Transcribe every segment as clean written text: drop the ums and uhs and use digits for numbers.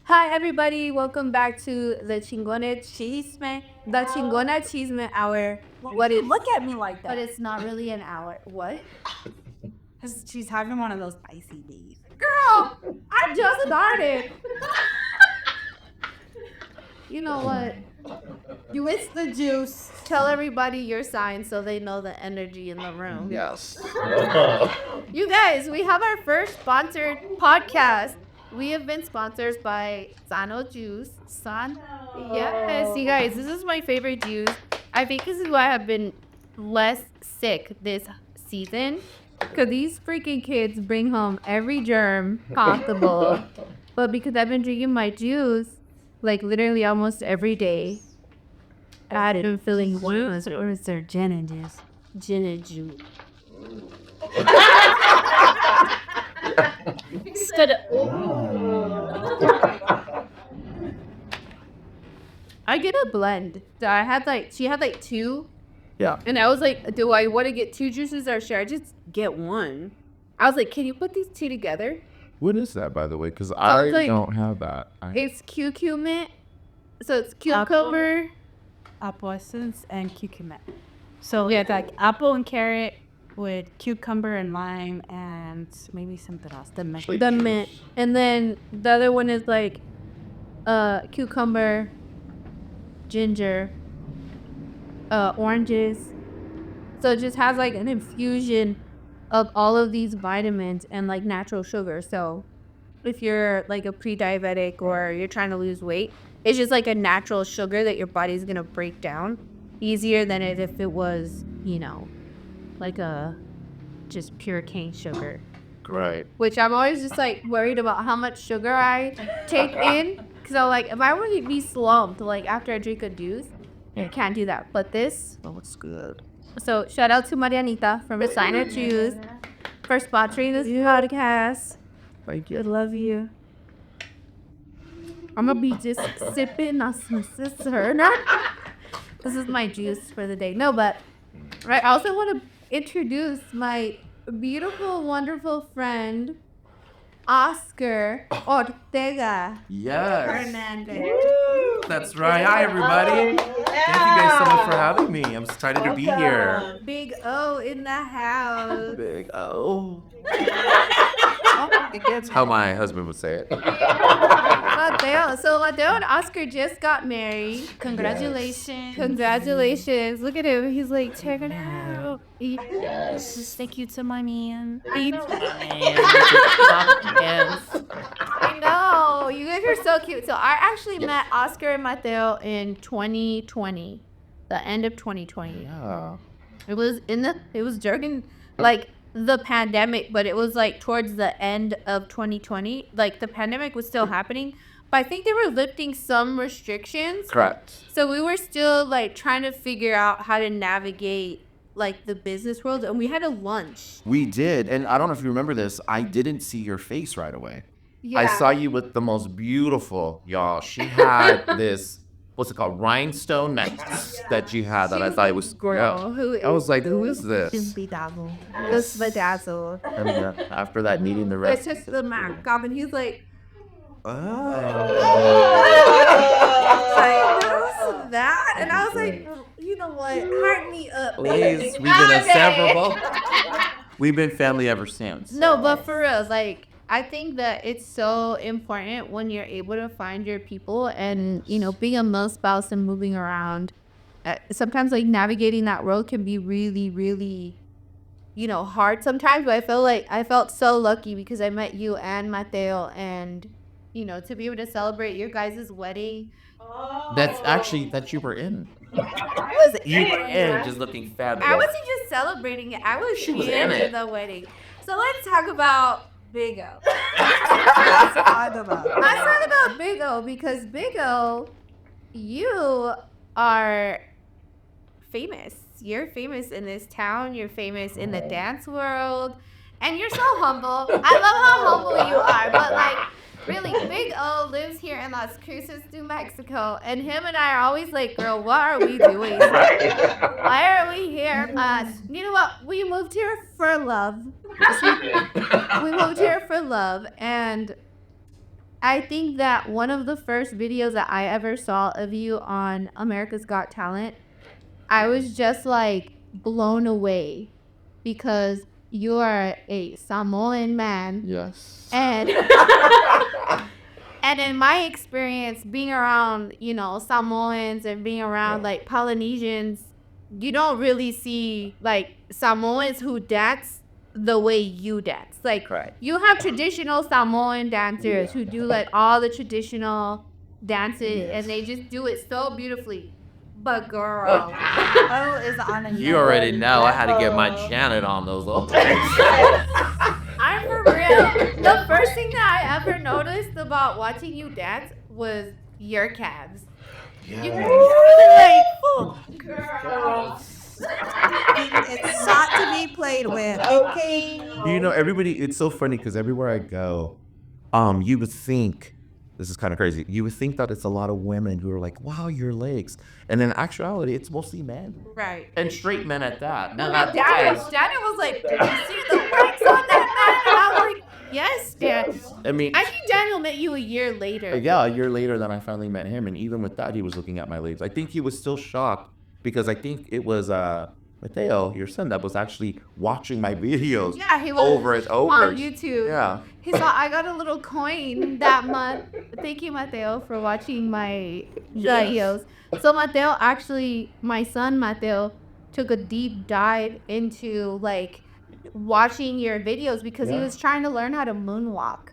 Hi everybody, welcome back to the Chingona Chisme. The Chingona Chisme hour. What you look at me like But that? it's not really an hour. What? Because she's having one of those spicy days. Girl, I just started. You know what? You it's the juice. Tell everybody your sign so they know the energy in the room. Yes. You guys, we have our first sponsored podcast. We have been sponsored by Sano Juice. Yes, you guys, this is my favorite juice. I think this is why I've been less sick this season. Because these freaking kids bring home every germ possible. But because I've been drinking my juice, like literally almost every day, I've been feeling worse. Or is there gin and juice? Gin and juice. Instead of I get a blend. So she had like two. Yeah. And I was like, do I want to get two juices or should I just get one? I was like, can you put these two together? What is that, by the way? Because I it's like- don't have that. It's cucumber. So it's cucumber. Apple essence and cucumber. So yeah, it's like apple and carrot with cucumber and lime and maybe something else. The mint. The mint. And then the other one is like cucumber, ginger, oranges. So it just has like an infusion of all of these vitamins and like natural sugar. So if you're like a pre-diabetic or you're trying to lose weight, it's just like a natural sugar that your body's gonna break down easier than if it was, like a just pure cane sugar. Right. Which I'm always just like worried about how much sugar I take in. Cause I'm like, if I were to be slumped like after I drink a juice, I can't do that. But this looks good. So shout out to Marianita from Designer Juice for sponsoring this podcast. Thank I love you. I'm gonna be just sipping on some sister. This is my juice for the day. No, but right. I also want to introduce my beautiful, wonderful friend, Oscar Ortega. Yes, Hernandez. that's right. Hi, everybody. Thank you guys so much for having me. I'm excited to be here. Big O in the house. Big O. That's how my husband would say it. Mateo. So Mateo and Oscar just got married. Congratulations. Congratulations. Look at him. He's like, check it out. Yes. Thank you to my man. I know. You guys are so cute. So I actually met Oscar and Mateo in 2020. The end of 2020. Yeah. It was during like the pandemic, but it was like towards the end of 2020. Like the pandemic was still happening, but I think they were lifting some restrictions. Correct. So we were still like trying to figure out how to navigate like the business world, and we had a lunch. We did, and I don't know if you remember this. I didn't see your face right away. Yeah. I saw you with the most beautiful, y'all. She had this, what's it called, rhinestone necklace that you had that I thought it was. Girl, who I was like, who is this? is bedazzled? This bedazzled. And after that, needing the It's rest. just the mark off, and he's like, "Who's that?" And I was like, "You know what? Hype me up, Please, baby." we've been inseparable. We've been family ever since. No, but for real, like I think that it's so important when you're able to find your people, and being a milspouse and moving around. Sometimes like navigating that road can be really, really, hard sometimes. But I felt so lucky because I met you and Mateo, and to be able to celebrate your guys' wedding. That's actually that you were in. I was You were in, just looking fabulous. I wasn't just celebrating it. I was She was in in it. the wedding. So let's talk about Big O. Let's talk about it. Let's talk about Big O because Big O, you are famous. You're famous in this town. You're famous in the dance world. And you're so humble. I love how humble you are. But like, really, Big O lives here in Las Cruces, New Mexico. And him and I are always like, girl, what are we doing? Why are we here? You know what? We moved here for love. We moved here for love. And I think that one of the first videos that I ever saw of you on America's Got Talent, I was just like blown away because you are a Samoan man. Yes. And and in my experience being around, Samoans and being around like Polynesians, you don't really see like Samoans who dance the way you dance. Like Right. you have traditional Samoan dancers who do like all the traditional dances and they just do it so beautifully. But girl, Oh, is on a You already know I had to get my Janet on those little things. I'm for real. The first thing that I ever noticed about watching you dance was your calves. You like, It's not to be played with. Okay. You know, everybody, it's so funny because everywhere I go, you would think, this is kind of crazy, you would think that it's a lot of women who are like, wow, your legs. And in actuality, it's mostly men. Right. And straight men at that. Now, Daniel was like, did you see the legs on that man? And I was like, yes, Dan. I mean, I think Daniel met you a year later. yeah, a year later then I finally met him. And even with that, he was looking at my legs. I think he was still shocked because I think it was Mateo, your son, that was actually watching my videos Yeah, he was over and over. on YouTube. Yeah. He saw I got a little coin that month. Thank you, Mateo, for watching my videos. So Mateo actually, my son Mateo, took a deep dive into like watching your videos because he was trying to learn how to moonwalk.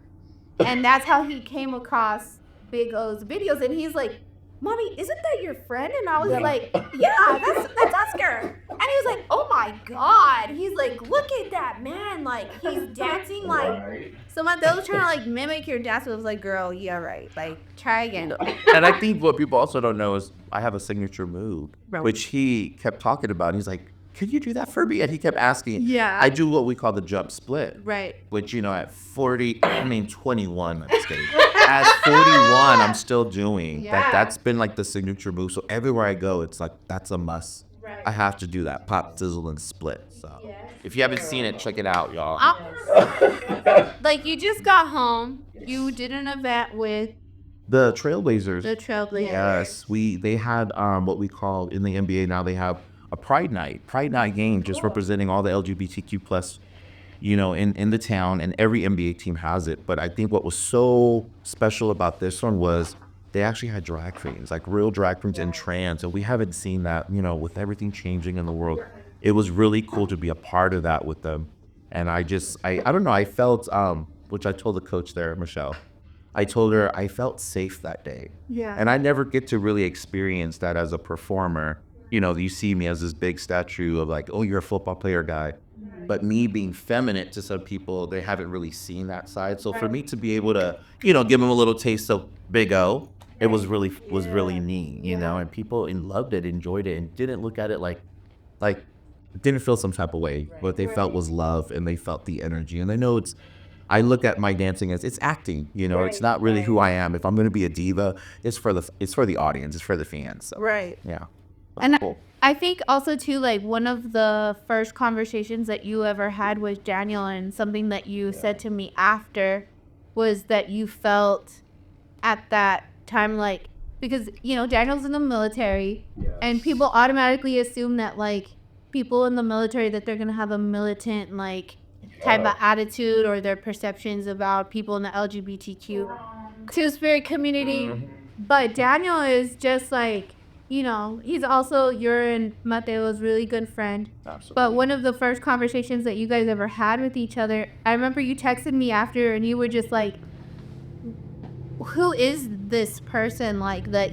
And that's how he came across Big O's videos. And he's like, Mommy, isn't that your friend? And I was like, yeah, that's Oscar. And he was like, oh my God. He's like, look at that man. Like, he's dancing like. So Mateo was trying to like mimic your dance. I was like, girl, yeah, right. Like, try again. And I think what people also don't know is I have a signature move, Right. which he kept talking about. He's like, could you do that for me? And he kept asking. Yeah. I do what we call the jump split. Right. Which, you know, at 21, I'm just kidding. At 41, I'm still doing. Yeah. That's been like the signature move. So everywhere I go, it's like, that's a must. Right. I have to do that. Pop, sizzle, and split. So if you haven't seen it, check it out, y'all. Like, you just got home. You did an event with The Trailblazers. the Trailblazers. Yes, they had what we call in the NBA now, they have a Pride Night game, just representing all the LGBTQ plus, you know, in the town, and every NBA team has it. But I think what was so special about this one was they actually had drag queens, like real drag queens and trans, and we haven't seen that, you know, with everything changing in the world. It was really cool to be a part of that with them. And I don't know, I felt, which I told the coach there, Michelle, I told her I felt safe that day. Yeah. And I never get to really experience that as a performer. You know, you see me as this big statue of like, oh, you're a football player guy. But me being feminine to some people, they haven't really seen that side. So for me to be able to, you know, give them a little taste of Big O, it was really neat, you know, and people loved it, enjoyed it, and didn't look at it like didn't feel some type of way. What they felt was love, and they felt the energy. And I know I look at my dancing as it's acting, you know, it's not really who I am. If I'm going to be a diva, it's for the audience, it's for the fans. So, Right. yeah. And Cool. I think also too, like one of the first conversations that you ever had with Daniel, and something that you said to me after, was that you felt at that time like, because Daniel's in the military, and people automatically assume that like people in the military, that they're gonna have a militant like type of attitude, or their perceptions about people in the LGBTQ two-spirit community. But Daniel is just like, he's also your and Mateo's really good friend. Absolutely. But one of the first conversations that you guys ever had with each other, I remember you texted me after, and you were just like, who is this person like that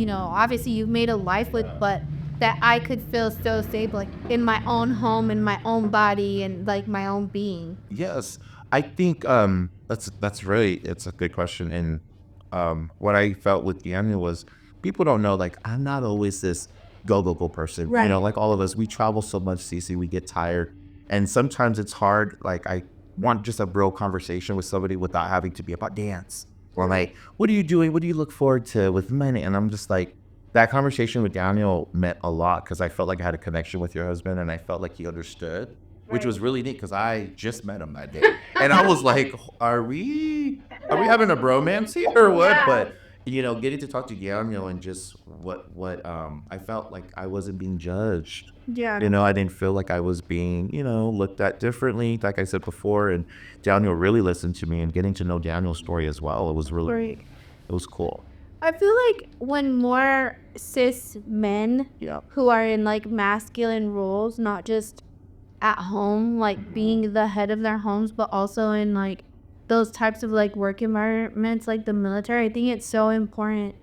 obviously you've made a life with, but that I could feel so safe, like in my own home, in my own body, and like my own being. Yes, I think that's really, it's a good question. And what I felt with Daniel was, people don't know, like, I'm not always this go person. Right. You know, like all of us, we travel so much, Cece, we get tired, and sometimes it's hard. Like, I want just a real conversation with somebody without having to be about dance, or like, what are you doing? What do you look forward to with money? And I'm just like, that conversation with Daniel meant a lot, because I felt like I had a connection with your husband, and I felt like he understood. which was really neat because I just met him that day, and I was like, are we having a bromance here or what? But getting to talk to Daniel and just what I felt like I wasn't being judged. Yeah. I didn't feel like I was being, looked at differently, like I said before. And Daniel really listened to me, and getting to know Daniel's story as well. It was really, Right. it was cool. I feel like when more cis men Yeah. who are in like masculine roles, not just at home, like being the head of their homes, but also in like those types of like work environments like the military, I think it's so important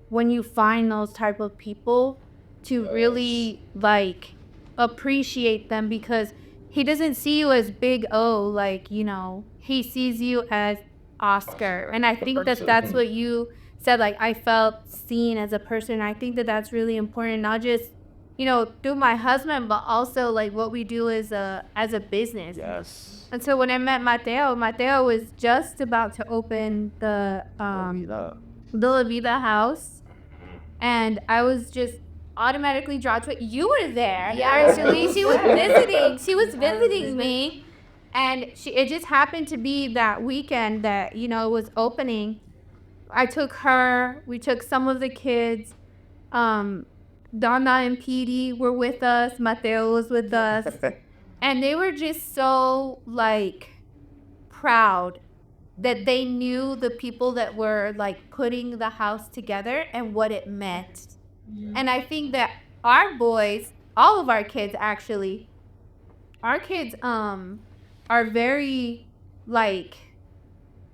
when you find those type of people to really like appreciate them, because he doesn't see you as Big O, like, he sees you as Oscar. And I think that that's what you said, like, I felt seen as a person. I think that that's really important, not just through my husband, but also like what we do as a business. Yes. And so when I met Mateo was just about to open the La Vida house, and I was just automatically drawn to it. You were there, actually. She was visiting. She was visiting me, and it just happened to be that weekend that it was opening. We took some of the kids. Donna and Petey were with us. Mateo was with us. And they were just so, like, proud that they knew the people that were, like, putting the house together and what it meant. And I think that our boys, all of our kids, actually, are very, like,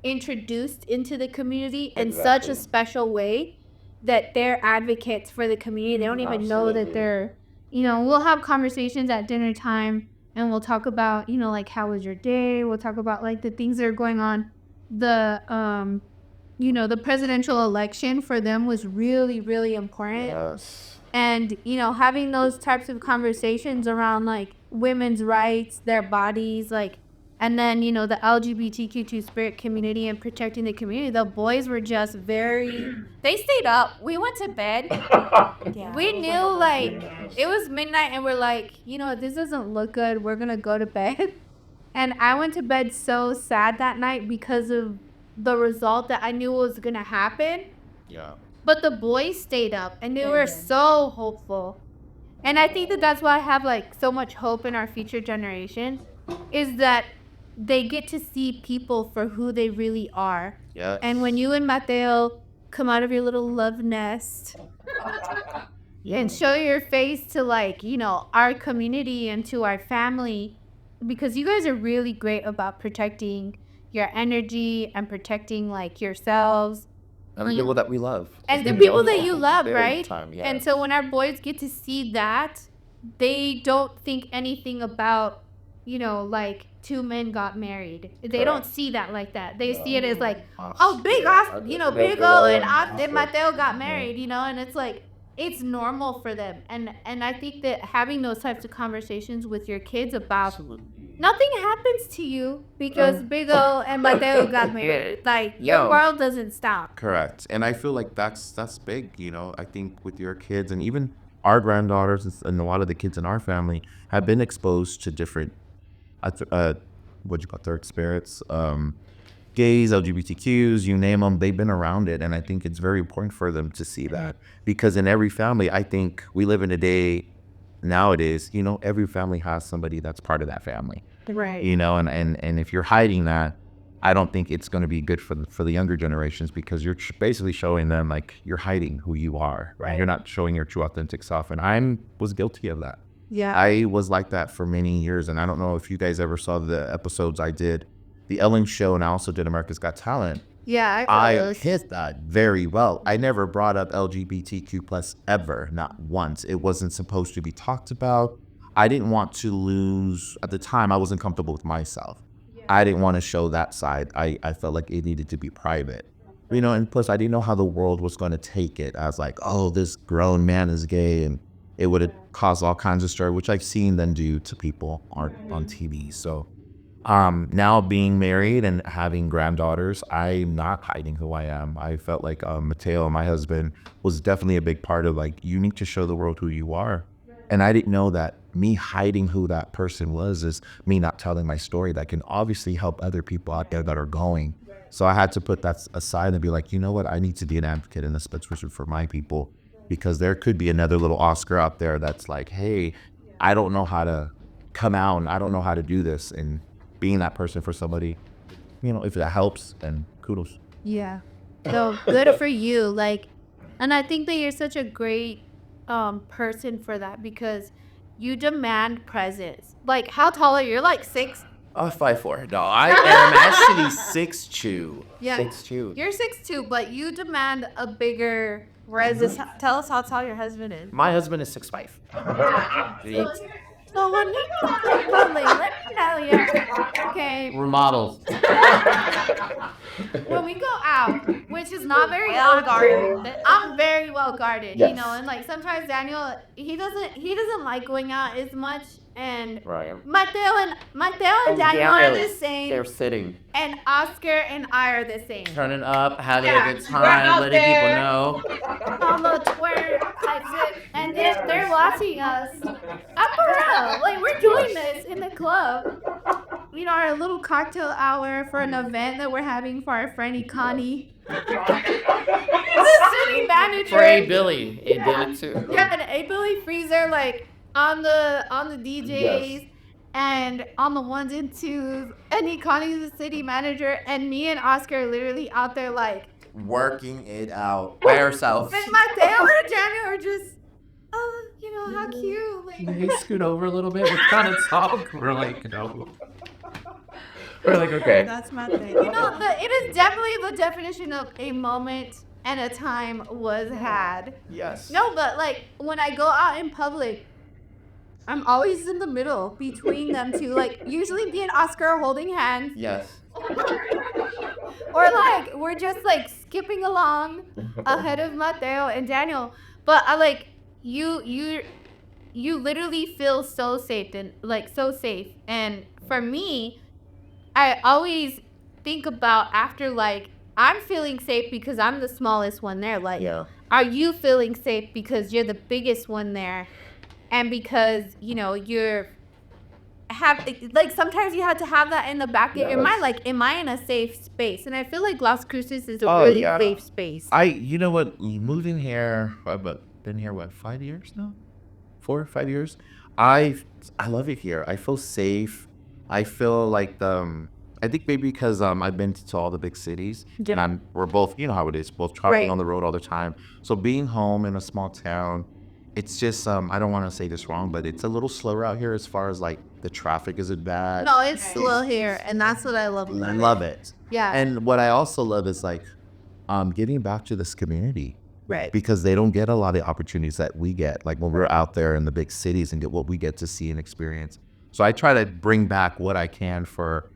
introduced into the community in such a special way that they're advocates for the community. They don't even know that they're, we'll have conversations at dinner time, and we'll talk about, like, how was your day? We'll talk about, like, the things that are going on. The presidential election for them was really, really important. Yes. And, having those types of conversations around, like, women's rights, their bodies, like, and then, the LGBTQ2 spirit community and protecting the community, the boys were just they stayed up. We went to bed. Yeah. We knew, like, it was midnight, and we're like, this doesn't look good. We're going to go to bed. And I went to bed so sad that night because of the result that I knew was going to happen. Yeah. But the boys stayed up, and they were so hopeful. And I think that that's why I have, like, so much hope in our future generation, is that they get to see people for who they really are. Yeah. And when you and Mateo come out of your little love nest and show your face to, like, our community and to our family, because you guys are really great about protecting your energy and protecting, like, yourselves. And the people that we love. And the people that you love, Big right? time, yeah. And so when our boys get to see that, they don't think anything about, like, two men got married. They don't see that like that. They see it as like, oh, Big O and Mateo got married, and it's like, it's normal for them. And I think that having those types of conversations with your kids about nothing happens to you because Big O and Mateo got married. Like, your world doesn't stop. Correct. And I feel like that's big, I think with your kids and even our granddaughters and a lot of the kids in our family have been exposed to different third spirits, gays, LGBTQs, you name them, they've been around it. And I think it's very important for them to see that, because in every family, I think we live in a day nowadays, every family has somebody that's part of that family. Right. And if you're hiding that, I don't think it's going to be good for the younger generations, because you're basically showing them, like, you're hiding who you are, right? You're not showing your true authentic self. And I was guilty of that. Yeah. I was like that for many years. And I don't know if you guys ever saw the episodes I did, the Ellen Show, and I also did America's Got Talent. Yeah, I hit that very well. I never brought up LGBTQ plus ever, not once. It wasn't supposed to be talked about. I didn't want to lose, at the time, I wasn't comfortable with myself. I didn't want to show that side. I felt like it needed to be private. And plus I didn't know how the world was going to take it. I was like, oh, this grown man is gay, and it would have caused all kinds of story, which I've seen them do to people on TV. So now being married and having granddaughters, I'm not hiding who I am. I felt like Mateo, my husband, was definitely a big part of, like, you need to show the world who you are. And I didn't know that me hiding who that person was is me not telling my story that can obviously help other people out there that are going. So I had to put that aside and be like, you know what? I need to be an advocate and a spokesperson for my people, because there could be another little Oscar out there that's like, hey, I don't know how to come out and I don't know how to do this. And being that person for somebody, if that helps, then kudos. Yeah. So good for you. Like, and I think that you're such a great person for that because you demand presence. Like, how tall are you? You're like 6. 5'4". No, I am actually 6'2". Yeah. 6'2". You're 6'2", but you demand a bigger presence. Tell us how tall your husband is. My husband is 6'5". So when we go out in public, let me tell you, okay, We're models. when we go out, which is not very well guarded, I'm very well guarded, Yes. and like sometimes Daniel, he doesn't like going out as much, and Right. Mateo and Daniel are the same, They're sitting, and Oscar and I are the same. turning up, having Yeah. a good time, letting people know. On the Twitter type shit, and then they're watching us. I'm for real. Like, we're doing this in the club. Our little cocktail hour for an event that we're having for our friend Ikani. The city manager. For A. Billy, it did it too. Yeah, and A. Billy Freezer, like, on the DJs. Yes. And on the ones and twos, and Ikani's the city manager, and me and Oscar are literally out there like Working it out by ourselves. and Mateo and Daniel are just, oh, how cute. Like, Can you scoot over a little bit? We're kind of talk. We're like, no. We're like, okay. That's my thing. it is definitely the definition of a moment and a time was had. Yes. No, but like when I go out in public, I'm always in the middle between them two. Like usually me and Oscar are holding hands, Yes. or like we're just like skipping along ahead of Mateo and Daniel. But I like you literally feel so safe and like so safe. And for me, I always think about after like I'm feeling safe because I'm the smallest one there. Like, Yeah. are you feeling safe because you're the biggest one there, and because you're like sometimes you have to have that in the back of your mind. Like, am I in a safe space? And I feel like Las Cruces is a really yeah. safe space. You know what? Moving here, I've been here, 5 years now? 4 or 5 years? I love it here. I feel safe. I feel like I think maybe because I've been to all the big cities, and we're both, you know how it is, both traveling on the road all the time. So being home in a small town, it's just I don't want to say this wrong, but it's a little slower out here as far as like the traffic isn't bad. No, it's slow here, and that's what I love. I love it. Yeah. And what I also love is like giving back to this community. Right. Because they don't get a lot of opportunities that we get, like when we're out there in the big cities and get what we get to see and experience. So I try to bring back what I can for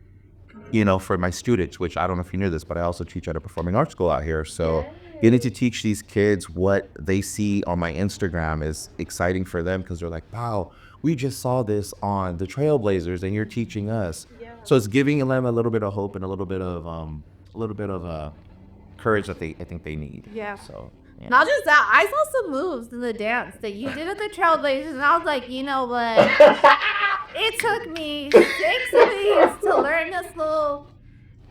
my students, which I don't know if you knew this, but I also teach at a performing arts school out here. So getting to teach these kids what they see on my Instagram is exciting for them because they're like, wow, we just saw this on the Trailblazers and you're teaching us. Yeah. So it's giving them a little bit of hope and a little bit of courage that I think they need. Yeah. So. Yeah. Not just that, I saw some moves in the dance that you did at the Trailblazers, and I was like, you know what? It took me 6 weeks to learn this little.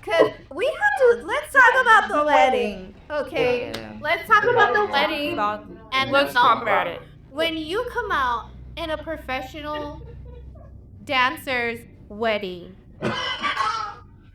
Cause we had to. Let's talk about the wedding, okay? Let's talk about the wedding, and let's talk about it. When you come out in a professional dancer's wedding,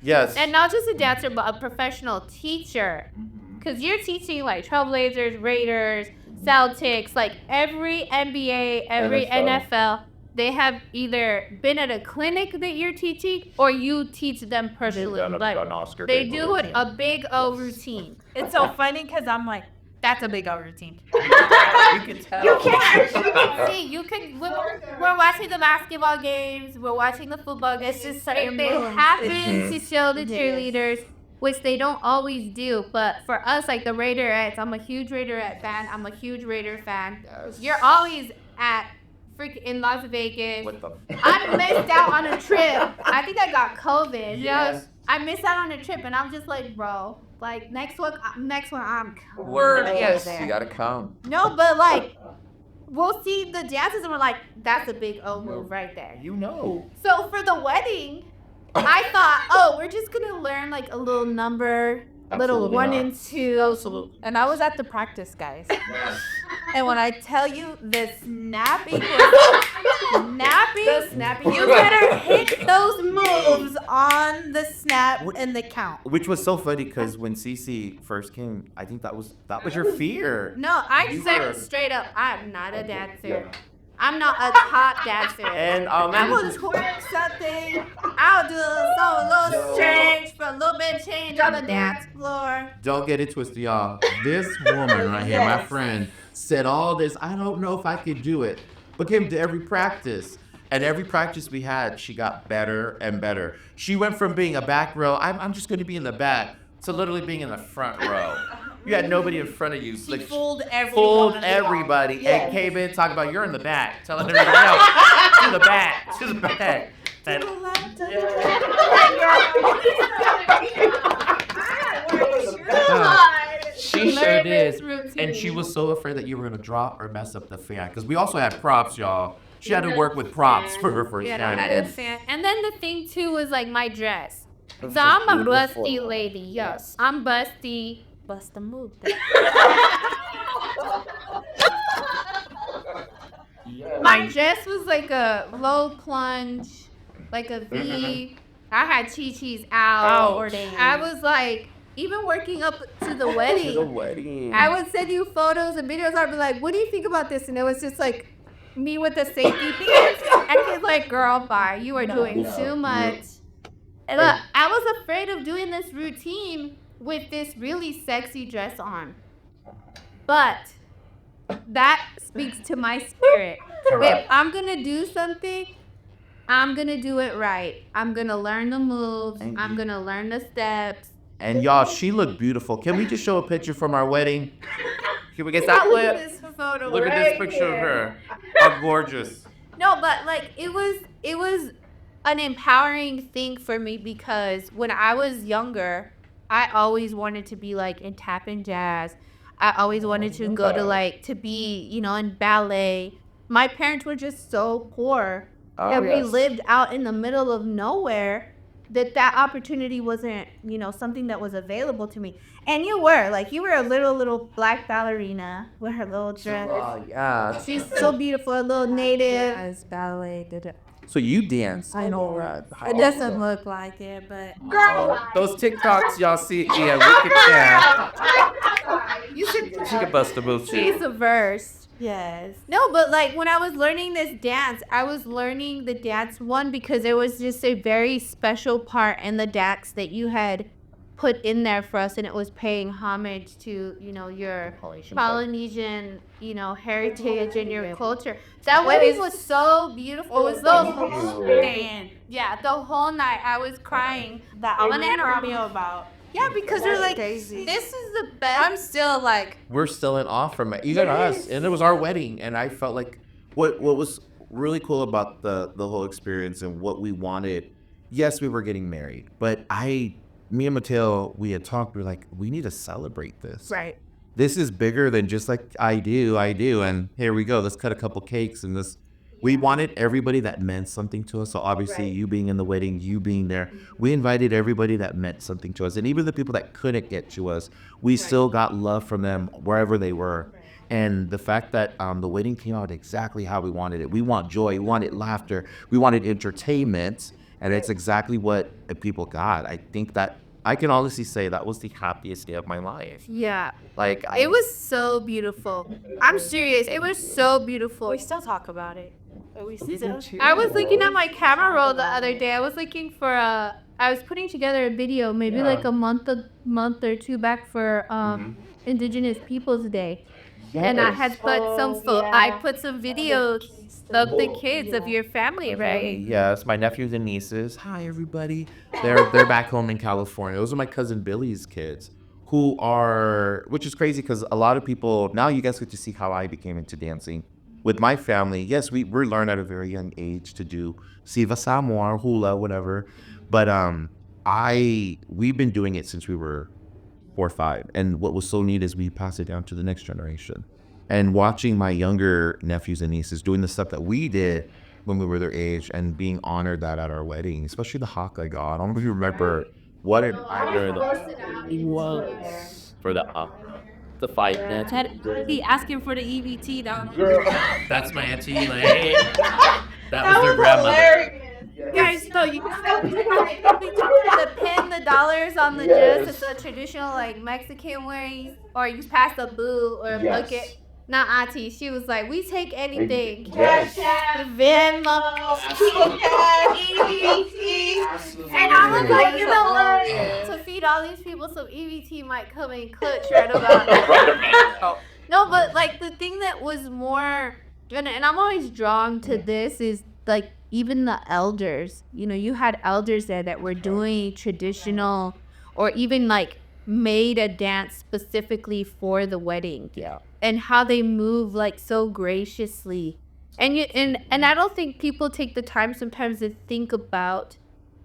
Yes. and not just a dancer, but a professional teacher. Because you're teaching like Trailblazers, Raiders, Celtics, like every NBA, every NFL. They have either been at a clinic that you're teaching or you teach them personally. Like, they do it a big O routine. It's so funny because I'm like, that's a big O routine. You can tell. You can't. See, we're watching the basketball games, we're watching the football games. It's just like they happen to show the cheerleaders, which they don't always do. But for us, like the Raiderettes, I'm a huge Raiderette fan. I'm a huge Raider fan. Yes. You're always at in Las Vegas. What the? I missed out on a trip. I think I got COVID. Yes. I missed out on a trip, and I'm just like, bro, like next one I'm Word. Yes. You gotta come. no, but like we'll see the dances and we're like, that's a big O move right there. You know. So for the wedding, I thought, oh, we're just gonna learn like a little number, little Absolutely 1 not. and 2. And I was at the practice, guys. And when I tell you the snapping was snapping, you better hit those moves on the snap and the count. Which was so funny because when Cece first came, I think that was your fear. No, I You said were- straight up, I'm not a dancer. I'm not a top dancer. And I will twerk something. I'll do a little change for a little bit of change on the dance floor. don't get it twisted, y'all. This woman right here, my friend, said all this. I don't know if I could do it, but came to every practice. And every practice we had, she got better and better. She went from being a back row, I'm just going to be in the back, to literally being in the front row. You had nobody in front of you. She Like, fooled everyone. fooled everybody and came in talking about you're in the back, telling everybody else to the back, to the back. And she sure Learn did. this routine. And she was so afraid that you were gonna drop or mess up the fan. Because we also had props, y'all. She had to work with props for her first time. And then the thing too was like my dress. So I'm a busty lady, yes. I'm busty. Bust a move. My dress was like a low plunge, like a V. I had chi-chis out. I was like, even working up to the wedding, wedding. I would send you photos and videos. I'd be like, what do you think about this? And it was just like me with the safety pins. And he's like, girl, bye. You are doing too much. And look, I was afraid of doing this routine with this really sexy dress on. But that speaks to my spirit. If I'm going to do something, I'm going to do it right. I'm going to learn the moves. I'm going to learn the steps. And y'all, she looked beautiful. Can we just show a picture from our wedding? Can we get that Look at clip? this photo. Look at this picture of her. How gorgeous. No, but like it was an empowering thing for me because when I was younger, I always wanted to be like in tap and jazz. I always wanted to go to like to be, in ballet. My parents were just so poor that we lived out in the middle of nowhere that opportunity wasn't, something that was available to me. And you were a little black ballerina with her little dress. Oh, yeah. She's so beautiful, a little native. As ballet did it. So you dance. I know, right? It doesn't look like it, but Those TikToks y'all see, yeah, we can, You should she can bust a move too. She's a verse. yes. No, but like when I was learning this dance, I was learning the dance because it was just a very special part in the dance that you had put in there for us, and it was paying homage to, your Polynesian, heritage and your culture. That wedding was so beautiful. It was the whole night I was crying. That I'm I an remember animal. me about. Yeah, because you're like, Crazy. this is the best. I'm still like, We're still in awe from it. Even us. And it was our wedding. And I felt like what was really cool about the whole experience and what we wanted. Yes, we were getting married. But me and Mateo, we had talked. We were like, we need to celebrate this. right. This is bigger than just like I do. And here we go. Let's cut a couple cakes and this. We wanted everybody that meant something to us. So obviously you being in the wedding, you being there, we invited everybody that meant something to us. And even the people that couldn't get to us, we still got love from them wherever they were. And the fact that the wedding came out exactly how we wanted it. We want joy. We wanted laughter. We wanted entertainment. And it's exactly what the people got. I think that I can honestly say that was the happiest day of my life. Yeah. Like It was so beautiful. I'm serious. It was so beautiful. We still talk about it. We still. I was looking at my camera roll the other day. I was looking for I was putting together a video maybe like a month or two back for Indigenous Peoples Day. And I had put I put some videos of the kids of your family, right? Yes, my nephews and nieces. Hi, everybody. They're back home in California. Those are my cousin Billy's kids, which is crazy because a lot of people now you guys get to see how I became into dancing. With my family, yes, we learned at a very young age to do Siva Samoa or hula, whatever. But we've been doing it since we were 4 or 5. And what was so neat is we passed it down to the next generation. And watching my younger nephews and nieces doing the stuff that we did when we were their age and being honored that at our wedding, especially the hawk I got. I don't know if you remember what it. During the was for the fight net. He asking for the EBT down. That's my auntie. Like, hey, that was their grandmother. Guys, no, you to pin the dollars on the dress. It's a traditional like Mexican way, or you pass a boo or a bucket. Not auntie. She was like, we take anything. Yes. Venmo, EBT. And I was like, you know what? To feed all these people some EBT might come in clutch right about now. No, but like the thing that was more, and I'm always drawn to this is like even the elders. You know, you had elders there that were doing traditional, or even like made a dance specifically for the wedding. Yeah. And how they move like so graciously. And I don't think people take the time sometimes to think about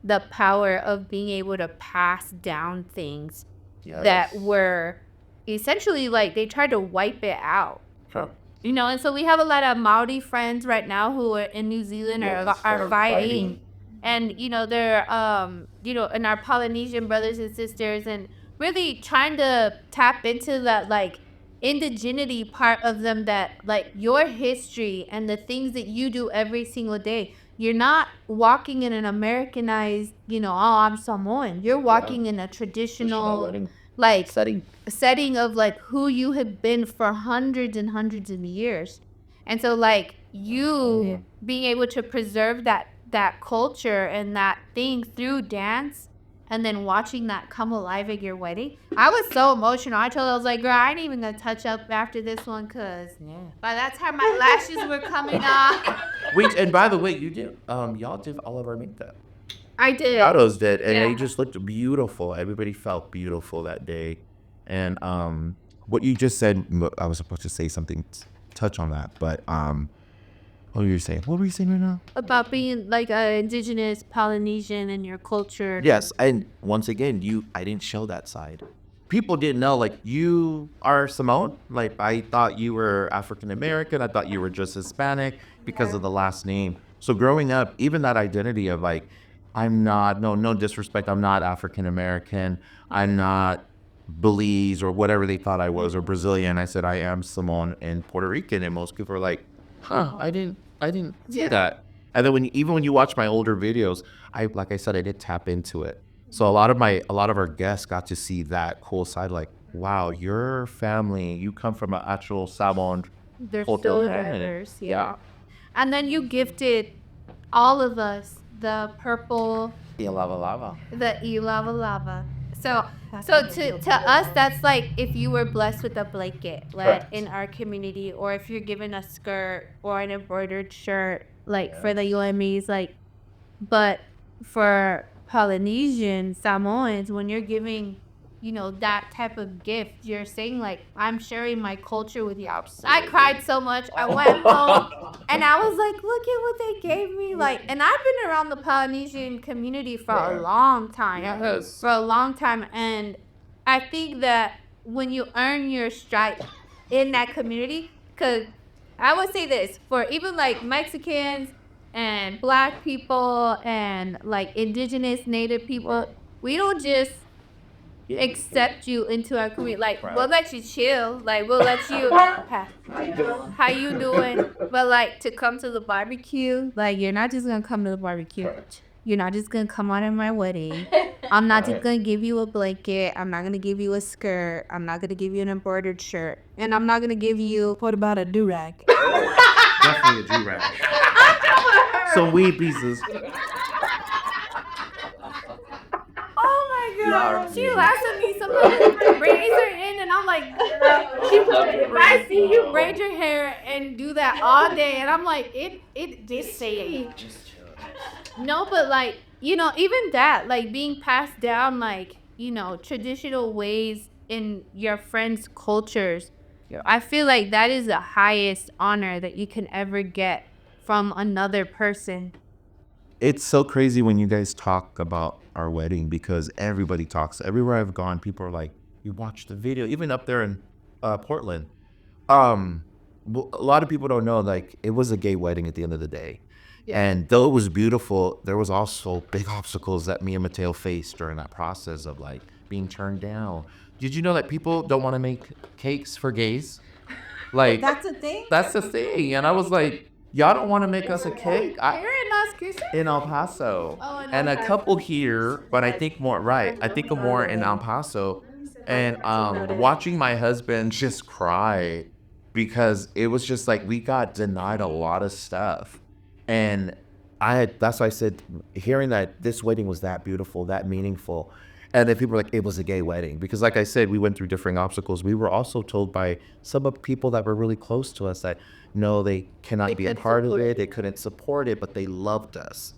the power of being able to pass down things that were essentially like they tried to wipe it out. Huh. You know, and so we have a lot of Maori friends right now who are in New Zealand or are fighting. And, you know, they're, and our Polynesian brothers and sisters, and really trying to tap into that, like, indigeneity part of them, that, like, your history and the things that you do every single day. You're not walking in an Americanized, I'm Samoan. You're walking in a traditional, like, setting of like who you have been for hundreds and hundreds of years. And so like you being able to preserve that culture and that thing through dance, and then watching that come alive at your wedding, I was so emotional. I told her, I was like, girl, I ain't even gonna touch up after this one, because by that time my lashes were coming off. And by the way, you did y'all did all of our makeup. I did. Autos did, and they just looked beautiful. Everybody felt beautiful that day. And what you just said, I was supposed to say something, touch on that, but what were you saying? What were you saying right now? About being like an indigenous Polynesian and your culture. Yes, and once again, I didn't show that side. People didn't know, like, you are Samoan. Like, I thought you were African American. I thought you were just Hispanic because of the last name. So growing up, even that identity of like, I'm not, no disrespect, I'm not African American, I'm not Belize or whatever they thought I was, or Brazilian. I said I am Samoan and Puerto Rican, and most people are like, I didn't see that. And then when you watch my older videos, like I said, I did tap into it. So a lot of our guests got to see that cool side, like, wow, your family, you come from an actual Samoan They're culture. so diverse, yeah. And then you gifted all of us the purple, Yeah, lava. the lava lava. So to us, that's like if you were blessed with a blanket, like in our community, or if you're given a skirt or an embroidered shirt, like for the UMEs, like. But for Polynesian Samoans, when you're giving, that type of gift, you're saying like, I'm sharing my culture with you. Absolutely. I cried so much. I went home and I was like, look at what they gave me. Like, and I've been around the Polynesian community for a long time. Yes. For a long time. And I think that when you earn your stripe in that community, because I would say this, for even like Mexicans and Black people and like indigenous Native people, we don't just accept you into our community. Like, we'll let you chill. Like, we'll let you, how you doing? But like, to come to the barbecue, like, you're not just gonna come to the barbecue. You're not just gonna come out at my wedding. I'm not just gonna give you a blanket. I'm not gonna give you a skirt. I'm not gonna give you an embroidered shirt. And I'm not gonna give you, what about a do-rag? Definitely a do-rag. Some weed pieces. Oh my God. She laughs at me sometimes, braids her in, and I'm like, I see you braid your hair and do that all day, and I'm like, it just say it. No, but like, even that, like being passed down, like, traditional ways in your friends' cultures, I feel like that is the highest honor that you can ever get from another person. It's so crazy when you guys talk about our wedding, because everybody talks. Everywhere I've gone, people are like, you watched the video, even up there in Portland. a lot of people don't know, like, it was a gay wedding at the end of the day. And though it was beautiful, there was also big obstacles that me and Mateo faced during that process of like being turned down. Did you know that people don't want to make cakes for gays? Like, That's a thing? that's the thing. And I was like, y'all don't want to make us a cake? Here in Las Cruces? In El Paso. Oh, in And El a Paso. couple here, but I think more, right. I think more in El Paso. And watching my husband just cry because it was just like we got denied a lot of stuff. And that's why I said, hearing that this wedding was that beautiful, that meaningful. And then people were like, it was a gay wedding. Because like I said, we went through different obstacles. We were also told by some of people that were really close to us that, no, they cannot be a part of it. They couldn't support it, but they loved us,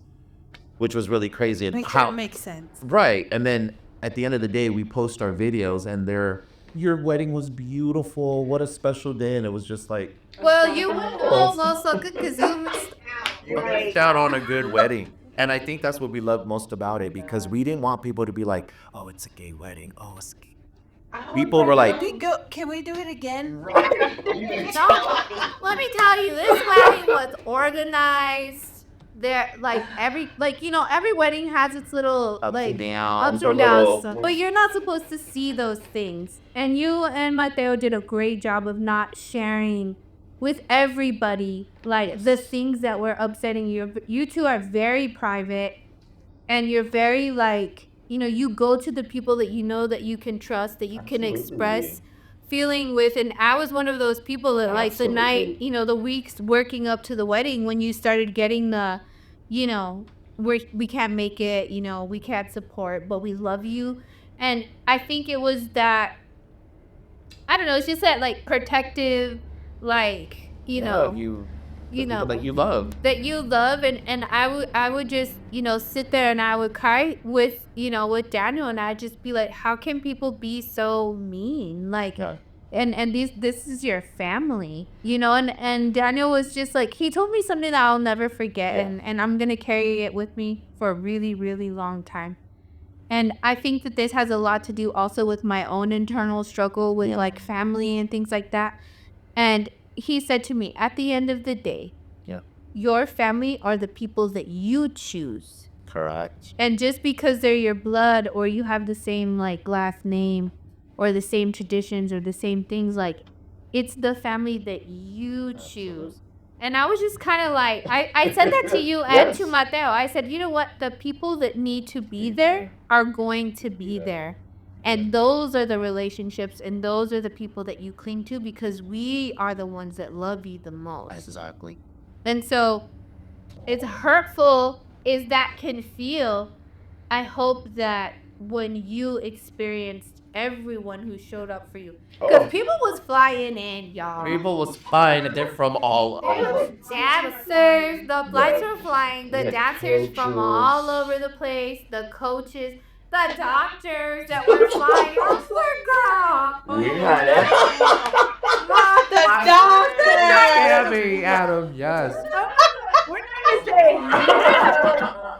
which was really crazy. And Make sure it makes sense. Right. And then at the end of the day, we post our videos and your wedding was beautiful. What a special day. And it was just like, Well, you went almost so good because shout on a good wedding. And I think that's what we loved most about it, because we didn't want people to be like, oh, it's a gay wedding. Oh, it's gay. People were like, Can we do it again? No, let me tell you, this wedding was organized. There, like every wedding has its little Ups like and downs, ups or and downs, little- but you're not supposed to see those things. And you and Mateo did a great job of not sharing with everybody like the things that were upsetting you. You two are very private, and you're very like, you go to the people that you know that you can trust, that you can express feeling with. And I was one of those people that like the night, the weeks working up to the wedding, when you started getting the, we can't make it, we can't support, but we love you. And I think it was that, I don't know, it's just that like protective, like, people that you love. that you love. And I would just sit there and I would cry with with Daniel, and I'd just be like, how can people be so mean, like, and this is your family, and Daniel was just like, he told me something that I'll never forget, and I'm gonna carry it with me for a really, really long time. And I think that this has a lot to do also with my own internal struggle with like family and things like that. And he said to me, at the end of the day, your family are the people that you choose. Correct. And just because they're your blood, or you have the same like last name, or the same traditions, or the same things, like, it's the family that you choose. And I was just kind of like, I said that to you and to Mateo. I said, you know what? The people that need to be there are going to be there. And those are the relationships, and those are the people that you cling to, because we are the ones that love you the most. Exactly. And so, as hurtful as that can feel, I hope that when you experienced everyone who showed up for you, because people was flying in, y'all. People was fine. They're from all over. Dancers, the flights were flying, the dancers from all over the place, the coaches, the doctors that were flying. Oh, poor girl. Abby, Adam, yes. We're not gonna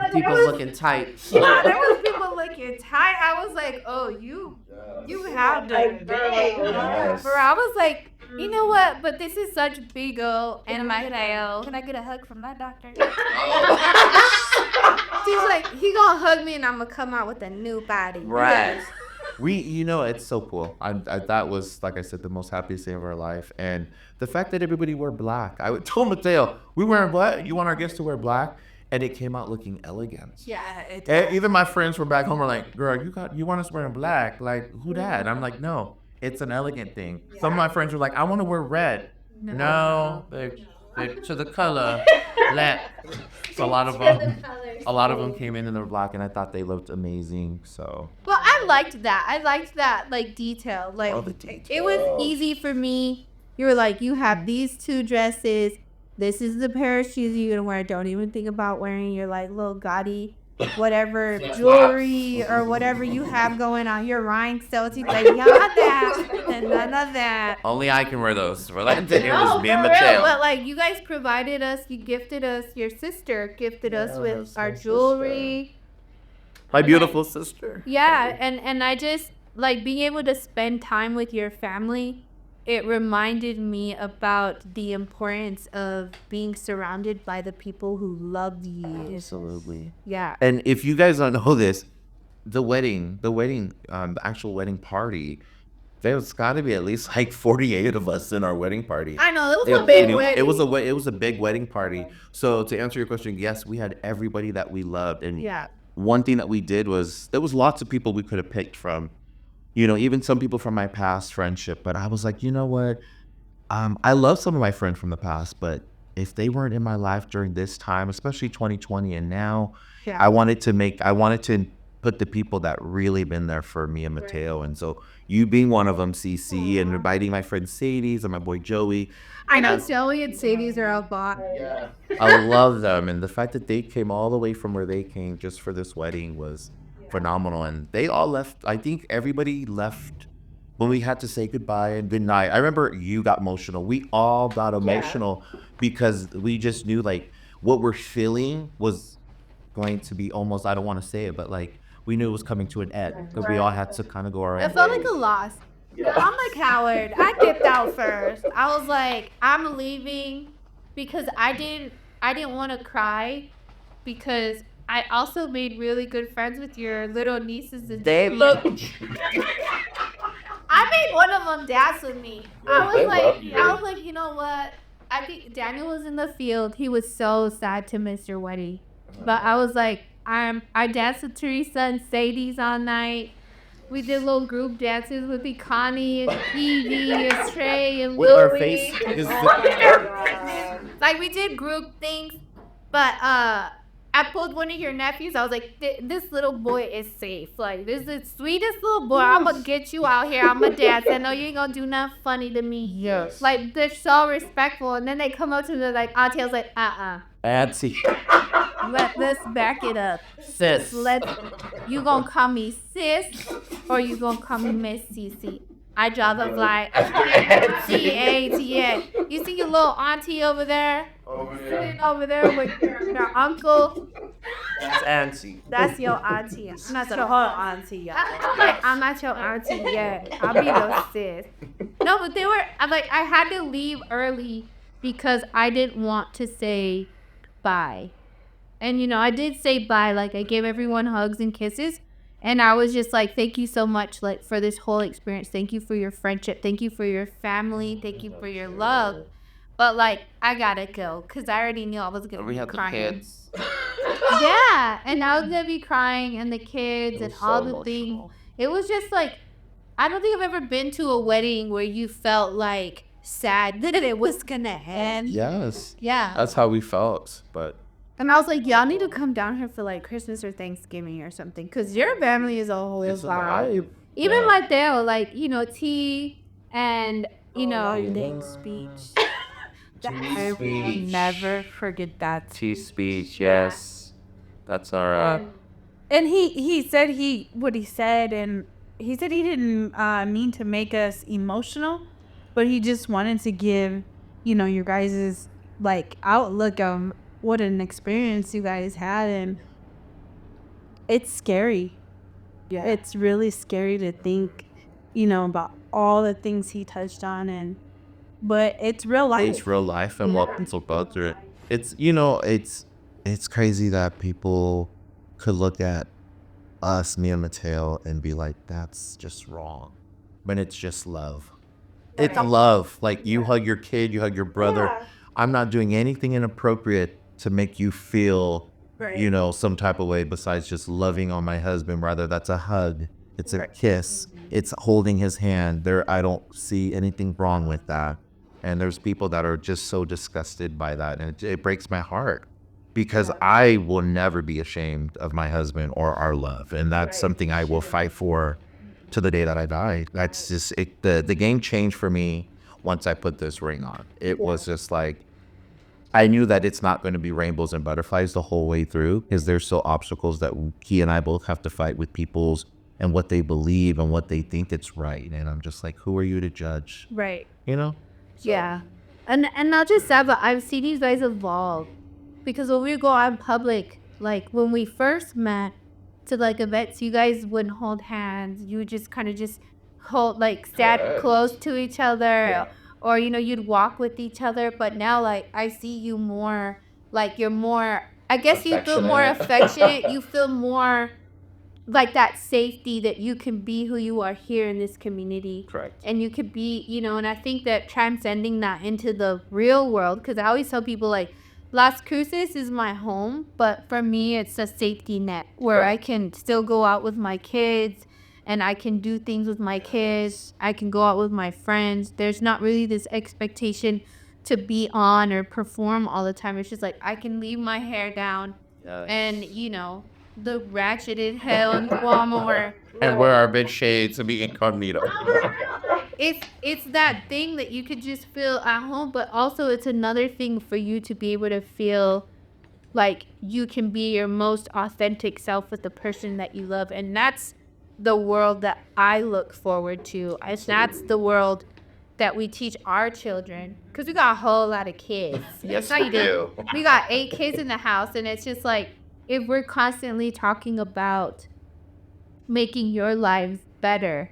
say. People looking tight. Yeah, there was people looking tight. I was like, oh, you have the bro. I was like, you know what? But this is such big O and Mateo. Can I get a hug from that doctor? She's like, he gonna hug me and I'm gonna come out with a new body. Right. It's so cool. That was, like I said, the most happiest day of our life. And the fact that everybody wore black. I told Mateo, we wearing black? You want our guests to wear black? And it came out looking elegant. Yeah. Even my friends from back home were like, girl, you want us wearing black? Like, who that? And I'm like, no, it's an elegant thing. Some of my friends were like, I want to wear red. No, they to the color. So a lot of them came in their black, and I thought they looked amazing. So. Well, I liked that. I liked that, like, detail. Like, Oh, the detail. it was easy for me. You were like, you have these two dresses. This is the pair of shoes you're gonna wear. Don't even think about wearing your like little gaudy, whatever jewelry or whatever you have going on. Your rhinestones. He's like, none of that, and none of that. Only I can wear those. For that day, it No, was me for and real. Mateo. But like, you guys provided us. You gifted us. Your sister gifted us with our jewelry. My beautiful sister. Yeah, and I just like being able to spend time with your family it reminded me about the importance of being surrounded by the people who love you. Absolutely. Yeah. And if you guys don't know this, the actual wedding party, there's got to be at least like 48 of us in our wedding party. I know, it was a big It wedding. it was a big wedding party. So to answer your question, yes, we had everybody that we loved, and Yeah. one thing that we did was there was lots of people we could have picked from. Even some people from my past friendship, but I was like, you know what? I love some of my friends from the past, but if they weren't in my life during this time, especially 2020 and now, Yeah. I wanted to put the people that really been there for me and Mateo. And so you being one of them, CC, and inviting my friend Sadie's and my boy Joey. I know Joey and Sadie's are out bought. I love them. And the fact that they came all the way from where they came just for this wedding was phenomenal. And they all left. I think everybody left when we had to say goodbye and good night. I remember you got emotional. We all got emotional because we just knew like what we're feeling was going to be almost, I don't want to say it, but like we knew it was coming to an end because we all had to kind of go our It own felt ways. like a loss. I'm a coward. I dipped out first. I was like, I'm leaving because I didn't want to cry because I also made really good friends with your little nieces and They look. I made one of them dance with me. I was like, you know what? I think Daniel was in the field. He was so sad to miss your wedding, but I was like, I danced with Teresa and Sadie's all night. We did little group dances with Connie and Evie and Trey and With Louie. our face. Like we did group things, but I pulled one of your nephews. I was like, this little boy is safe. Like this is the sweetest little boy. I'm gonna get you out here. I'm gonna dance. I know you ain't gonna do nothing funny to me. Yes. Like they're so respectful, and then they come up to me like Auntie. I was like, Fancy. Let's back it up. sis. You gonna call me sis or you gonna call me Miss Cece? I draw the line. C-A-T-A. You see your little auntie over there? Sitting over there with your uncle. That's Auntie. That's your auntie. I'm not your auntie, y'all. I'm not your auntie yet. I'll be your sis. No, but I had to leave early because I didn't want to say bye. And I did say bye. Like I gave everyone hugs and kisses. And I was just like, thank you so much like for this whole experience. Thank you for your friendship. Thank you for your family. Thank you for your love. But like I gotta go because I already knew I was gonna We be have the crying. kids. Yeah, and I was gonna be crying, and the kids, and was all so the things. emotional. It was just like I don't think I've ever been to a wedding where you felt like sad that it was gonna end. Yes. Yeah. That's how we felt. But And I was like, y'all need to come down here for like Christmas or Thanksgiving or something, cause your family is a whole it's a vibe. vibe. Even Yeah. Mateo, like T, and Dang speech. I will never forget that. T speech, yes. That's our And he said what he said, and he said he didn't mean to make us emotional, but he just wanted to give, your guys' like outlook of what an experience you guys had, and it's scary. Yeah. It's really scary to think, about all the things he touched on, but it's real life. It's real life and what people go through. It's crazy that people could look at us, me and Mateo, and be like, that's just wrong. When it's just love. It's love. Like you hug your kid, you hug your brother. I'm not doing anything inappropriate to make you feel, some type of way besides just loving on my husband. Rather, that's a hug. It's a kiss. It's holding his hand. I don't see anything wrong with that. And there's people that are just so disgusted by that. And it breaks my heart because I will never be ashamed of my husband or our love. And that's something I will fight for to the day that I die. That's just it. The game changed for me once I put this ring on. It was just like, I knew that it's not going to be rainbows and butterflies the whole way through because there's still obstacles that he and I both have to fight with people's and what they believe and what they think it's right. And I'm just like, who are you to judge? Right. Yeah. And not just that, but I've seen you guys evolve. Because when we go out in public, like when we first met to like events, you guys wouldn't hold hands. You would just kind of just hold like stand close to each other, or you'd walk with each other. But now, like, I see you more, like, you're more, I guess you feel more affectionate. You feel more like that safety that you can be who you are here in this community. Correct. And you could be, and I think that transcending that into the real world, because I always tell people, like, Las Cruces is my home, but for me, it's a safety net where I can still go out with my kids and I can do things with my kids. I can go out with my friends. There's not really this expectation to be on or perform all the time. It's just like I can leave my hair down and, the ratcheted hell in Guam, And wear our bed shades and be incognito. it's that thing that you could just feel at home, but also it's another thing for you to be able to feel like you can be your most authentic self with the person that you love. And that's the world that I look forward to. And that's the world that we teach our children, because we got a whole lot of kids. Yes, No, we you didn't. do. We got 8 kids in the house, and it's just like, if we're constantly talking about making your lives better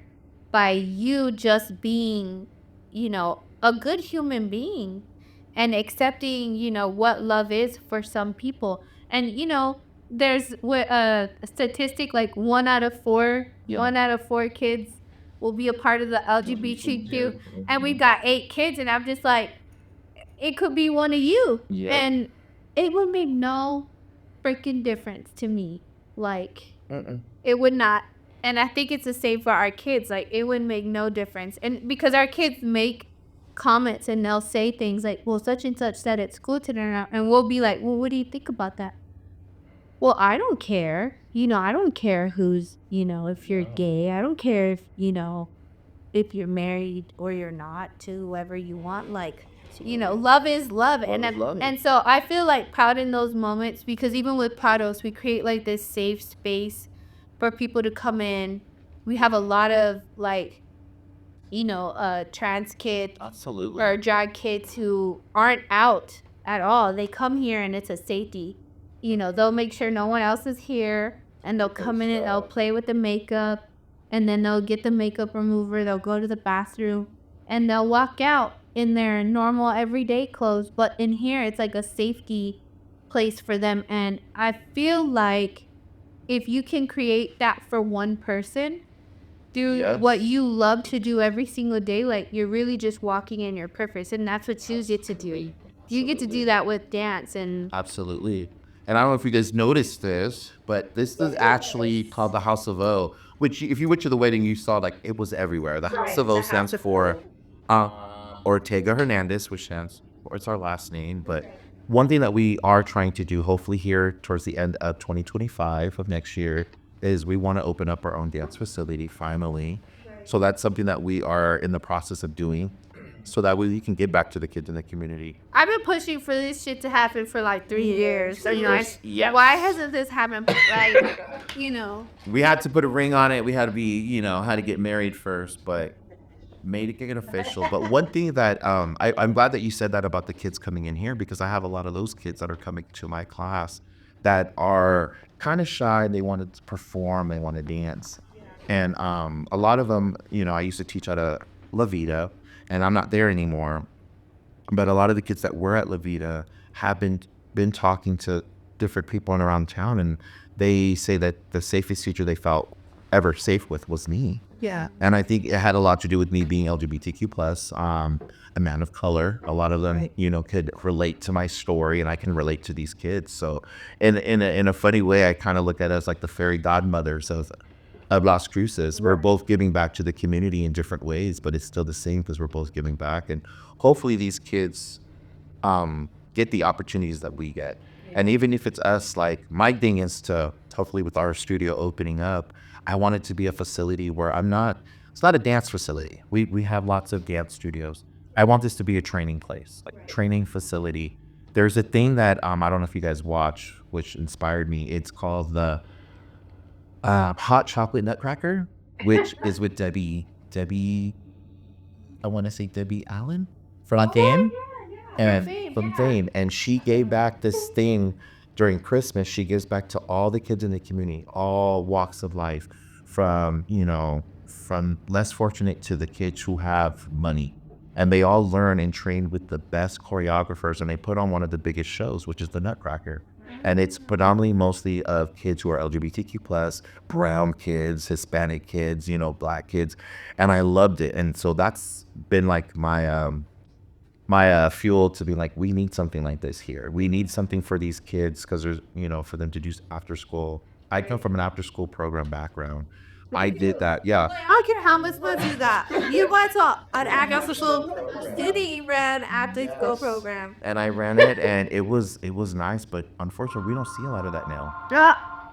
by you just being, a good human being and accepting, what love is for some people. And, there's a statistic like 1 out of 4 kids will be a part of the LGBTQ, and we've got 8 kids, and I'm just like, it could be one of you. Yeah. And it would make no freaking difference to me. Like, it would not. And I think it's the same for our kids. Like, it would make no difference. And because our kids make comments and they'll say things like, well, such and such said at school today. And we'll be like, well, what do you think about that? Well, I don't care. I don't care who's, if you're gay. I don't care if, if you're married or you're not, to whoever you want. Like, love is love. And so I feel like proud in those moments, because even with Prados, we create like this safe space for people to come in. We have a lot of like, trans kids Absolutely. or drag kids who aren't out at all. They come here and it's a safety. They'll make sure no one else is here, and they'll come in and they'll play with the makeup, and then they'll get the makeup remover. They'll go to the bathroom and they'll walk out in their normal everyday clothes. But in here, it's like a safety place for them. And I feel like if you can create that for one person, do what you love to do every single day, like, you're really just walking in your purpose. And that's what you get to do. You get to do that with dance. And Absolutely. And I don't know if you guys noticed this, but this is actually called the House of O, which if you went to the wedding, you saw like it was everywhere. The House of O stands for Ortega Hernandez, which stands for, it's our last name. But one thing that we are trying to do, hopefully here towards the end of 2025 of next year, is we want to open up our own dance facility finally. So that's something that we are in the process of doing, so that way we can give back to the kids in the community. I've been pushing for this shit to happen for like 3 years. So, Yes. why hasn't this happened? Like, We had to put a ring on it. We had to be, had to get married first, but made it official. But one thing that I'm glad that you said that about the kids coming in here, because I have a lot of those kids that are coming to my class that are kind of shy. They want to perform. They want to dance. And a lot of them, I used to teach at a La Vida, and I'm not there anymore. But a lot of the kids that were at La Vida have been talking to different people around town, and they say that the safest teacher they felt ever safe with was me. Yeah. And I think it had a lot to do with me being LGBTQ+, a man of color. A lot of them, could relate to my story, and I can relate to these kids. So in a funny way, I kind of look at it as like the fairy godmothers of Las Cruces. We're both giving back to the community in different ways, but it's still the same because we're both giving back. And hopefully these kids get the opportunities that we get. And even if it's us, like, my thing is to, hopefully with our studio opening up, I want it to be a facility where it's not a dance facility. We have lots of dance studios. I want this to be a training place, like training facility. There's a thing that I don't know if you guys watch, which inspired me. It's called the Hot Chocolate Nutcracker, which is with Debbie, I want to say Debbie Allen from Fame. And from Fame. And she gave back this thing during Christmas. She gives back to all the kids in the community, all walks of life, from, from less fortunate to the kids who have money. And they all learn and train with the best choreographers, and they put on one of the biggest shows, which is the Nutcracker. And it's predominantly mostly of kids who are LGBTQ plus, brown kids, Hispanic kids, black kids. And I loved it. And so that's been like my fuel to be like, we need something like this here. We need something for these kids because there's, for them to do after school. I come from an after school program background. I did that. Yeah. I don't care how much money you got. You went to an agricultural city ran after school program. And I ran it, and it was nice, but unfortunately, we don't see a lot of that now.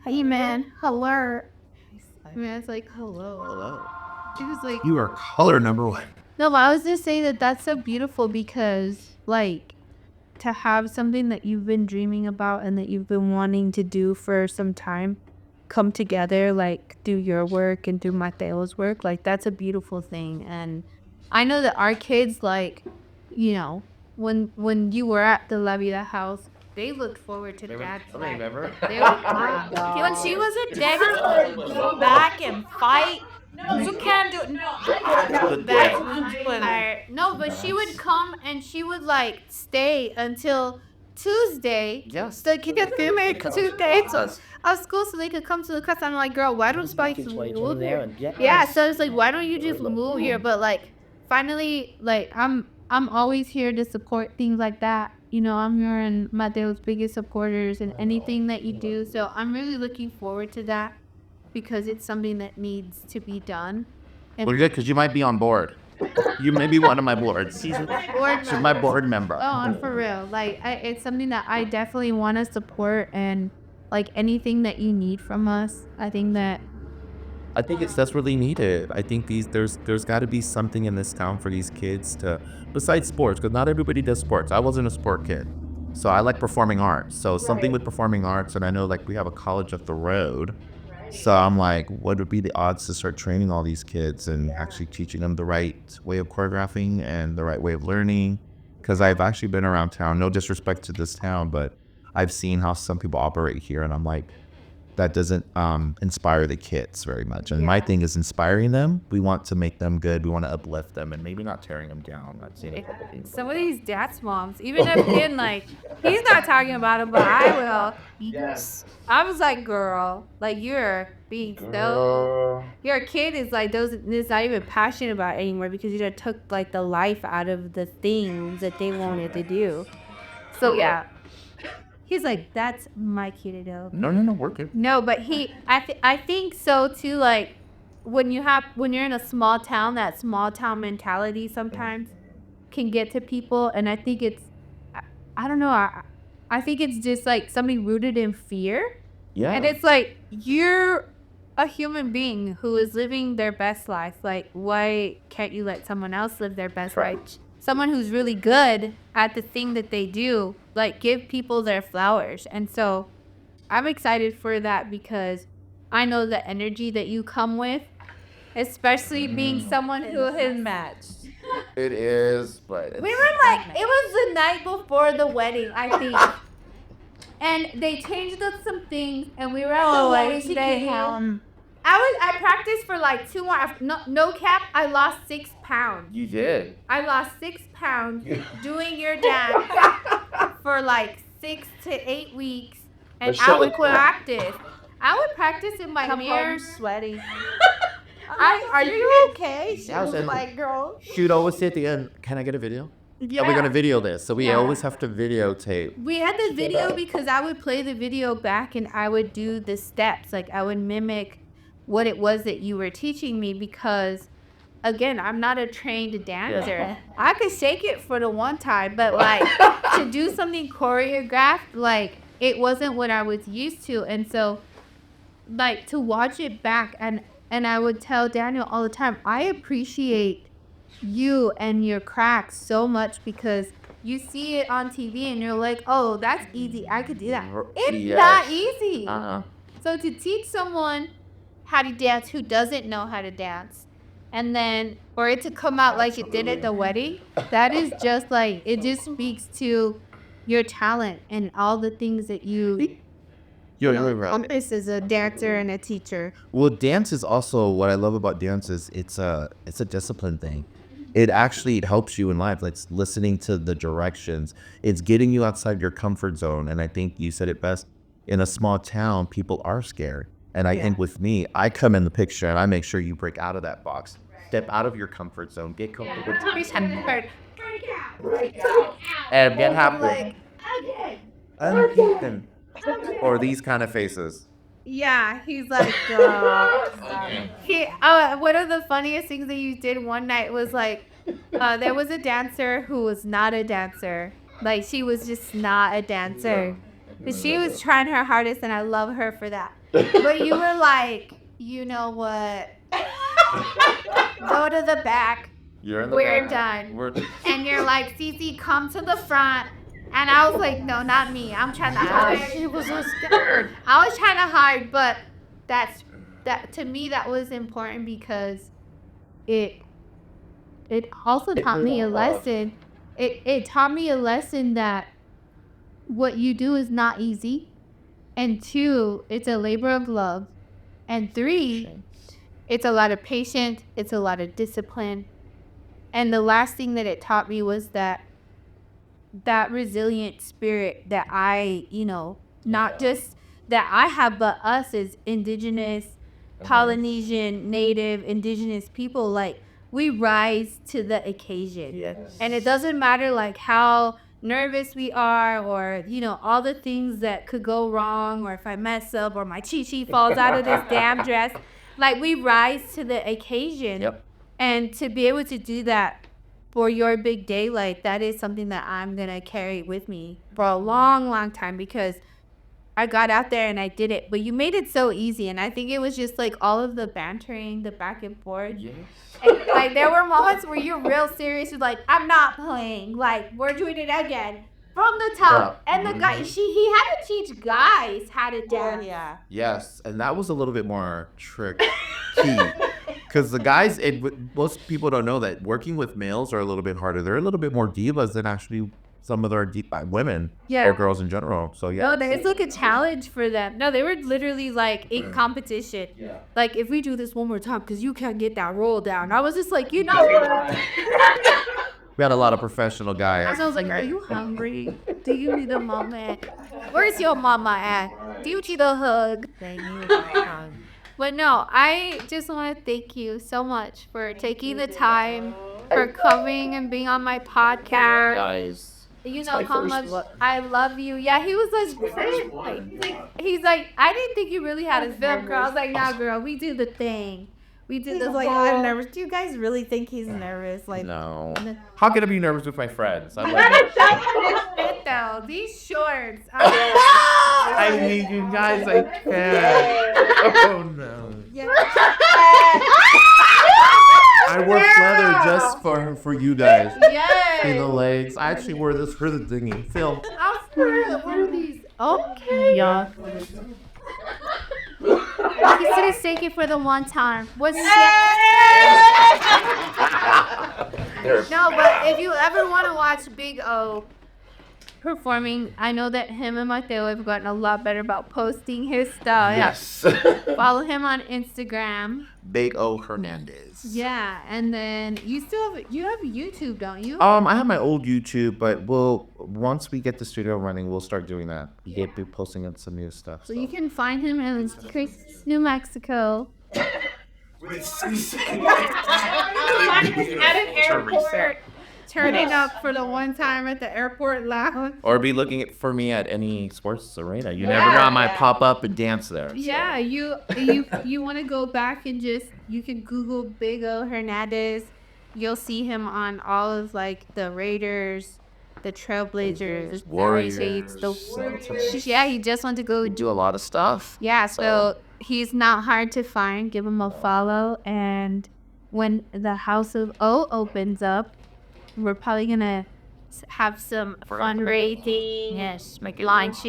Hey man, hello. Man, it's like hello. It was like You are color number one. no, but I was just saying that that's so beautiful because like to have something that you've been dreaming about and that you've been wanting to do for some time come together, like through your work and through Mateo's work, like that's a beautiful thing. And I know that our kids, like, when you were at the La Vida house, they looked forward to Dad's life. Remember? They were When she was a dad, go back and fight. You can't do it. No, no, but she would come and she would like stay until Tuesday. Yes. The kids could make Tuesday of school so they could come to the class. I'm like, girl, why don't Spike move here? Yeah, so it's like, why don't you just move here? But like, finally, like I'm always here to support things like that. I'm your and Mateo's biggest supporters in anything that you do. So I'm really looking forward to that because it's something that needs to be done. And Well, good, because you might be on board. You may be one of my boards. She's my board member. Oh, and for real, like it's something that I definitely want to support, and like anything that you need from us, I think That's really needed. I think there's got to be something in this town for these kids to, besides sports, because not everybody does sports. I wasn't a sport kid, so I like performing arts. So something with performing arts, and I know like we have a college up the road. So I'm like, what would be the odds to start training all these kids and actually teaching them the right way of choreographing and the right way of learning? Because I've actually been around town, no disrespect to this town, but I've seen how some people operate here, and I'm like, that doesn't inspire the kids very much. And my thing is inspiring them. We want to make them good. We want to uplift them and maybe not tearing them down. I've seen a couple people. some of these dad's moms, even if in like, he's not talking about it, but I will. Yes. I was like, girl, like you're being so. Your kid is like is not even passionate about it anymore because you just took like the life out of the things that they wanted to do. So yeah. He's like, that's my kid, though. No, we're good. no, but I think so too. Like when you're in a small town, that small town mentality sometimes can get to people, and I think it's I don't know. I think it's just like something rooted in fear. Yeah. And it's like, you're a human being who is living their best life. Like, why can't you let someone else live their best life? Someone who's really good at the thing that they do, like, give people their flowers. And so I'm excited for that because I know the energy that you come with, especially being someone who has matched. It is, but We were like, it was the night before the wedding, I think. And they changed up some things, and we were at a wedding day. I practiced for like 2 more. No cap, I lost 6 pounds. you did. I lost 6 pounds doing your dance for like 6 to 8 weeks, and I would practice. I would practice in my mirror. Sweaty. Are you okay? She Yeah, I was was in- like, girl. She'd always say at the end, "Can I get a video? Yeah. Are we gonna video this?" So we Yeah. always have to videotape. We had the video because I would play the video back and I would do the steps. Like I would mimic what it was that you were teaching me because, again, I'm not a trained dancer. I could shake it for the one time, but like to do something choreographed, like it wasn't what I was used to. And so like to watch it back and I would tell Daniel all the time, I appreciate you and your cracks so much because you see it on TV and you're like, oh, that's easy. I could do that. It's Yes. not easy. Uh-huh. So to teach someone how to dance who doesn't know how to dance, and then for it to come out like it did at the wedding, that is just like, it just speaks to your talent and all the things that you You're right. This is a dancer and a teacher. Well, dance is also what I love about dance is it's a discipline thing. It actually helps you in life. It's listening to the directions. It's getting you outside your comfort zone. And I think you said it best. In a small town, people are scared. And I think with me, I come in the picture and I make sure you break out of that box. Step out of your comfort zone. Get comfortable. And get happy. Unbeaten. Or these kind of faces. Yeah, he's like, one of the funniest things that you did one night was like, there was a dancer who was not a dancer. Like, she was just not a dancer. But she was trying her hardest, and I love her for that. But you were like, you know what? Go to the back. You're in the We're back. done. And you're like, Cece, come to the front. And I was like, no, not me. I'm trying to hide. She was so scared. I was trying to hide, but that to me that was important because it also taught me a lesson. It taught me a lesson that what you do is not easy. And 2, it's a labor of love. And 3, it's a lot of patience, it's a lot of discipline. And the last thing that it taught me was that resilient spirit that I, not just that I have, but us as indigenous, Polynesian, native, indigenous people, like, we rise to the occasion. Yes. And it doesn't matter, like, how nervous we are or, all the things that could go wrong or if I mess up or my chi-chi falls out of this damn dress. Like, we rise to the occasion. Yep. And to be able to do that for your big day, like, that is something that I'm going to carry with me for a long, long time because I got out there and I did it. But you made it so easy. And I think it was just, like, all of the bantering, the back and forth. Yes. And, like, there were moments where you're real serious. You're like, I'm not playing. Like, we're doing it again. From the top. Yeah. And the guy, he had to teach guys how to dance. Yeah. Yes, and that was a little bit more tricky. Because the guys, most people don't know that working with males are a little bit harder. They're a little bit more divas than actually some of their women or girls in general. So, yeah. No, there's like a challenge for them. No, they were literally like in competition. Yeah. Like, if we do this one more time, because you can't get that roll down. I was just like, you know what? We had a lot of professional guys. I was like, are you hungry? Do you need a moment? Where's your mama at? Do you need a hug? Thank you. But no, I just want to thank you so much for taking the time, for coming and being on my podcast. Guys. You know how much I love you. Yeah, he was like, he's like, I didn't think you really had a film, girl. I was like, nah, girl, we do the thing. We did this. Like, I'm nervous. Do you guys really think he's nervous? Like, no. How could I be nervous with my friends? I'm like, fit though. These shorts. I need you guys. I can't. Oh no. Yeah. I wore leather just for you guys. Yes. In the legs. I actually wore this for the dinghy. Phil. What are these? Okay, y'all. He said he's taking for the one time. What's No, but if you ever want to watch Big O performing, I know that him and Mateo have gotten a lot better about posting his stuff. Yes. Yeah. Follow him on Instagram. Big O Hernandez. Yeah, and then you have YouTube, don't you? I have my old YouTube, but once we get the studio running, we'll start doing that. We'll be posting on some new stuff. So you can find him in New Mexico. At an airport, turning up for the one time at the airport lounge. Or be looking for me at any sports arena. You never know, I might pop up and dance there. Yeah, you want to go back and you can Google Big O Hernandez. You'll see him on all of like the Raiders, the Trailblazers, Warriors. Yeah, he just wants to go Do a lot of stuff. Yeah, so he's not hard to find. Give him a follow, and when the House of O opens up, we're probably gonna have some fundraising. Yes, make launch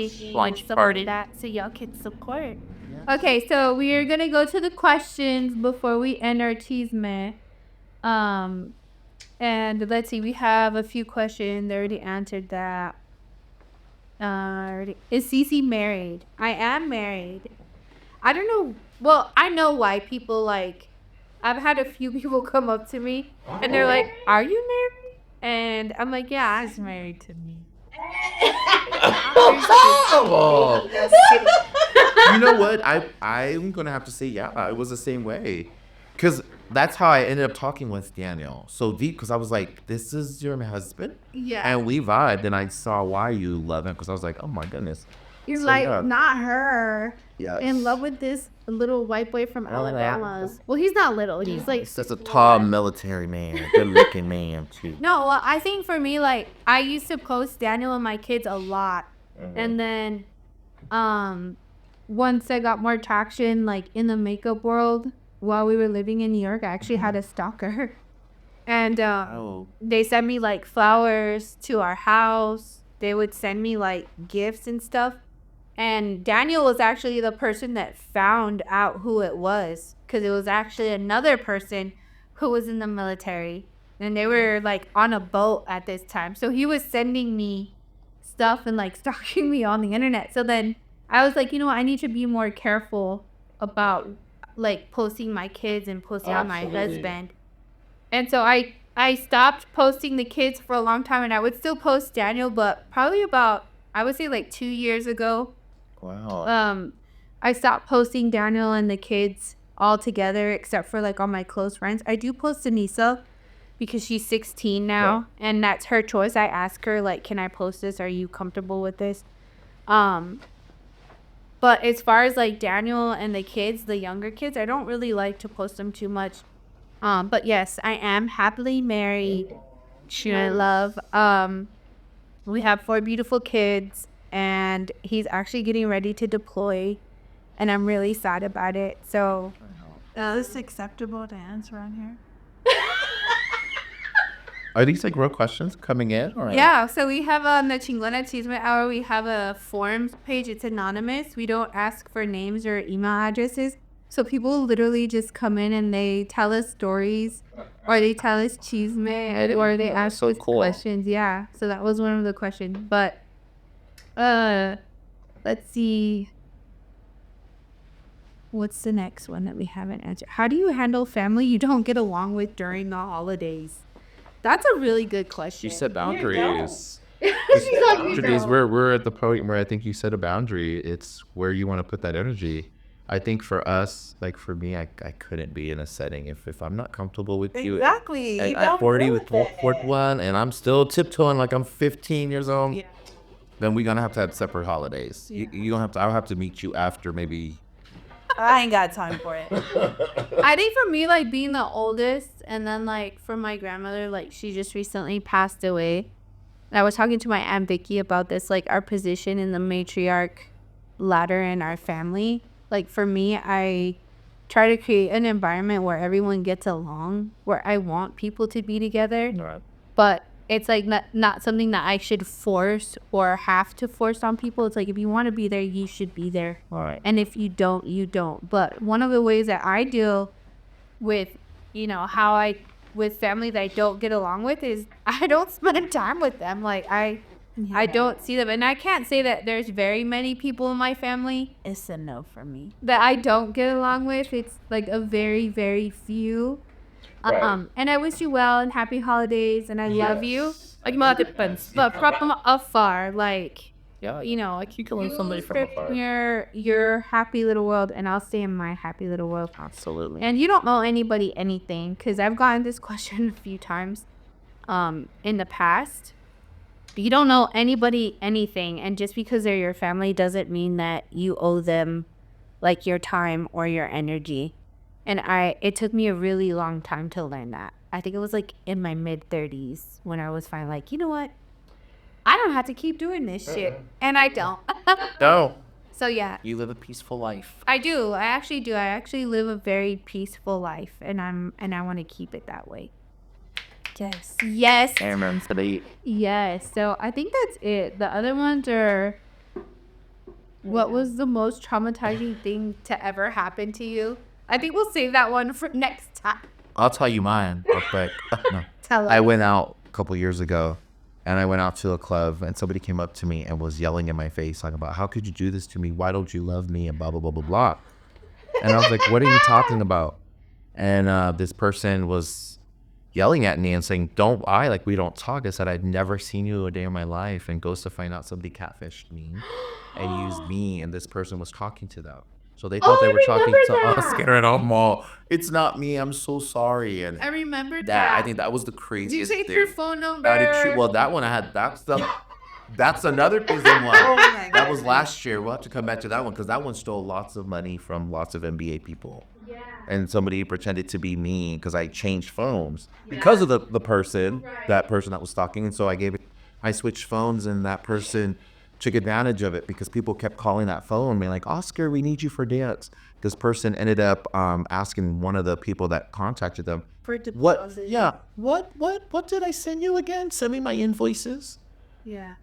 party that so y'all can support. Yeah. Okay, so we are gonna go to the questions before we end our chisme. And let's see, we have a few questions. They already answered that. Is Cece married? I am married. I don't know. Well, I know why people like. I've had a few people come up to me and they're like, "Are you married?" And I'm like, "Yeah, He's married to me. Oh, you know what? I'm gonna have to say yeah. It was the same way, because that's how I ended up talking with Daniel so deep. Because I was like, "This is your husband," yeah." and we vibed. And I saw why you love him because I was like, "Oh my goodness." He's So, like, yeah. not her. Yes. In love with this little white boy from Oh, yeah. Alabama. Well, he's not little. He's like He's such a tall military man, good looking man too. No, well, I think for me, like, I used to post Daniel and my kids a lot. And then, once I got more traction, like, in the makeup world, while we were living in New York, I actually had a stalker. And, Oh. they sent me, like, flowers to our house. They would send me, like, gifts and stuff. And Daniel was actually the person that found out who it was. Because it was actually another person who was in the military. And they were like on a boat at this time. So he was sending me stuff and like stalking me on the internet. So then I was like, you know what? I need to be more careful about like posting my kids and posting on my husband. And so I stopped posting the kids for a long time. And I would still post Daniel, but probably about, I would say like 2 years ago, Wow. I stopped posting Daniel and the kids all together except for like all my close friends. I do post Anissa because she's 16 now and that's her choice. I ask her like, can I post this? Are you comfortable with this? But as far as like Daniel and the kids, the younger kids, I don't really like to post them too much. But yes, I am happily married. Sure, love. We have 4 beautiful kids and he's actually getting ready to deploy and I'm really sad about it. So Is this acceptable to answer on here? Are these like real questions coming in? Or? yeah, so we have on the Chingona Chisme Hour, we have a forums page. It's anonymous. We don't ask for names or email addresses. So people literally just come in and they tell us stories or they tell us chisme or they ask us questions. Yeah, so that was one of the questions. But let's see. What's the next one that we haven't answered? How do you handle family you don't get along with during the holidays? That's a really good question. You set boundaries. She's like, you Boundaries. don't. We're at the point where I think you set a boundary. It's where you want to put that energy. I think for us, like for me, I couldn't be in a setting if I'm not comfortable with you. Exactly. You I'm don't 40 do with it. 41 and I'm still tiptoeing like I'm 15 years old. Yeah. Then we're gonna have separate holidays. You don't have to. I'll have to meet you after maybe. I ain't got time for it. I think for me, like being the oldest, and then like for my grandmother, like she just recently passed away. I was talking to my Aunt Vicky about this, like our position in the matriarch ladder in our family. Like for me, I try to create an environment where everyone gets along, where I want people to be together. Right. But it's like not something that I should force or have to force on people. It's like if you want to be there, you should be there. All right. And if you don't, you don't. But one of the ways that I deal with, how I with family that I don't get along with is I don't spend time with them. Like I don't see them. And I can't say that there's very many people in my family It's a no for me. that I don't get along with. It's like a very, very few. And I wish you well and happy holidays and I love you. Like mga depends. But from afar, like Yeah. like You can love somebody from trip afar. your happy little world and I'll stay in my happy little world. Absolutely. And you don't know anybody anything because I've gotten this question a few times in the past. You don't know anybody anything, and just because they're your family doesn't mean that you owe them like your time or your energy. And it took me a really long time to learn that. I think it was like in my mid-30s when I was finally like, you know what? I don't have to keep doing this shit. And I don't. No. So yeah, You live a peaceful life. I do. I actually do. I actually live a very peaceful life and I want to keep it that way. Yes. Yes. Cameron today. Yes. So I think that's it. The other ones are what was the most traumatizing thing to ever happen to you? I think we'll save that one for next time. I'll tell you mine real quick. No. Tell us. I went out a couple years ago, And I went out to a club and somebody came up to me and was yelling in my face like about, how could you do this to me? Why don't you love me? And blah, blah, blah, blah, blah. And I was like, what are you talking about? And this person was yelling at me and saying, don't lie, like we don't talk. I said, I'd never seen you a day in my life, and goes to find out somebody catfished me and used me, and this person was talking to them. So they thought they were talking to Oscar, and I'm all, it's not me, I'm so sorry. And I remember that, that. I think that was the Did you craziest take thing. your phone number? Well, that one I had, that's another reason why. my That was last year. We'll have to come back to that one because that one stole lots of money from lots of NBA people. Yeah. And somebody pretended to be me because I changed phones because of the person, that person that was stalking. And so I switched phones, and that person took advantage of it because people kept calling that phone, being like, Oscar, we need you for dance. This person ended up asking one of the people that contacted them, For deposit. what did I send you again? Send me my invoices. Yeah.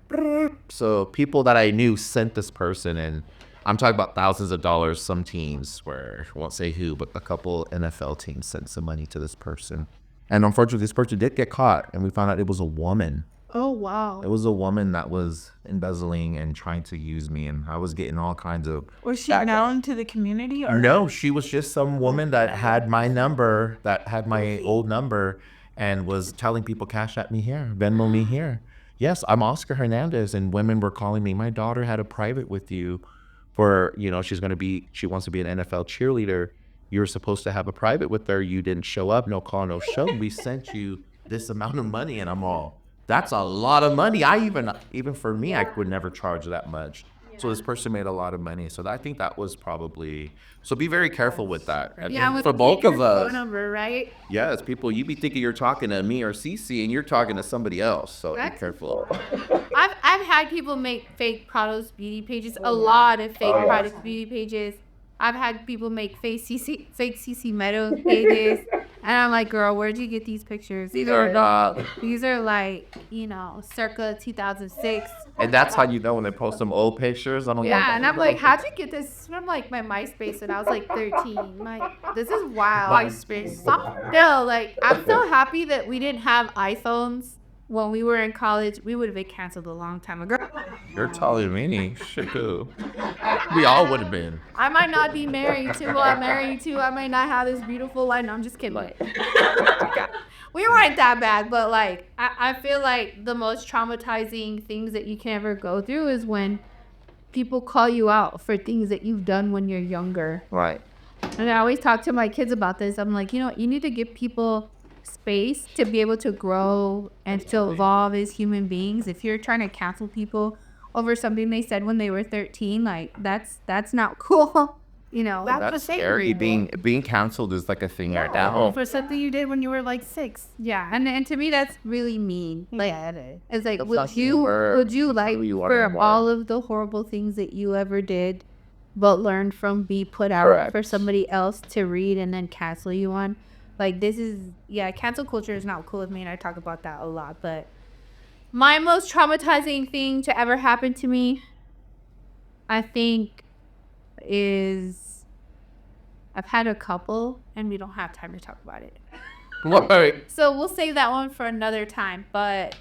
So people that I knew sent this person, and I'm talking about thousands of dollars. Some teams, where I won't say who, but a couple NFL teams sent some money to this person. And unfortunately, this person did get caught, and we found out it was a woman. Oh, wow. It was a woman that was embezzling and trying to use me, and I was getting all kinds of... Was she known to the community? Or No, she was just some woman that had my number, that had my old number, and was telling people, cash at me here, Venmo me here. Yes, I'm Oscar Hernandez, and women were calling me, my daughter had a private with you for, she wants to be an NFL cheerleader. You were supposed to have a private with her. You didn't show up, no call, no show. We sent you this amount of money, and I'm all, that's a lot of money. Even for me, I would never charge that much. So this person made a lot of money. So I think that was probably, so be very careful with that. And for bulk of us, phone number, right? yes, people, you be thinking you're talking to me or Cece, and you're talking to somebody else. So be careful. I've had people make fake products beauty pages, a lot of fake products beauty pages. I've had people make fake CC Meadows pages, and I'm like, girl, where'd you get these pictures? These are like, circa 2006. And that's how you know when they post some old pictures. Yeah, and I'm like, how'd you get this from like my MySpace when I was like 13? Like, this is wild. MySpace. Still, like, I'm so happy that we didn't have iPhones when we were in college. We would have been canceled a long time ago. You're telling me, shit, too. We all would have been. I might not be married to who I'm married to. I might not have this beautiful life. No, I'm just kidding. We weren't that bad, but like, I feel like the most traumatizing things that you can ever go through is when people call you out for things that you've done when you're younger. Right. And I always talk to my kids about this. I'm like, you need to give people space to be able to grow and to evolve as human beings. If you're trying to cancel people over something they said when they were 13, like that's not cool. That's scary. Being canceled is like a thing right now. For something you did when you were like 6. Yeah, and to me that's really mean. Like, it's like, would you like for all of the horrible things that you ever did, but learn from, be put out for somebody else to read and then cancel you on? Like, this is, cancel culture is not cool with me, and I talk about that a lot. But my most traumatizing thing to ever happen to me, I think, is I've had a couple, and we don't have time to talk about it. Right. So we'll save that one for another time. But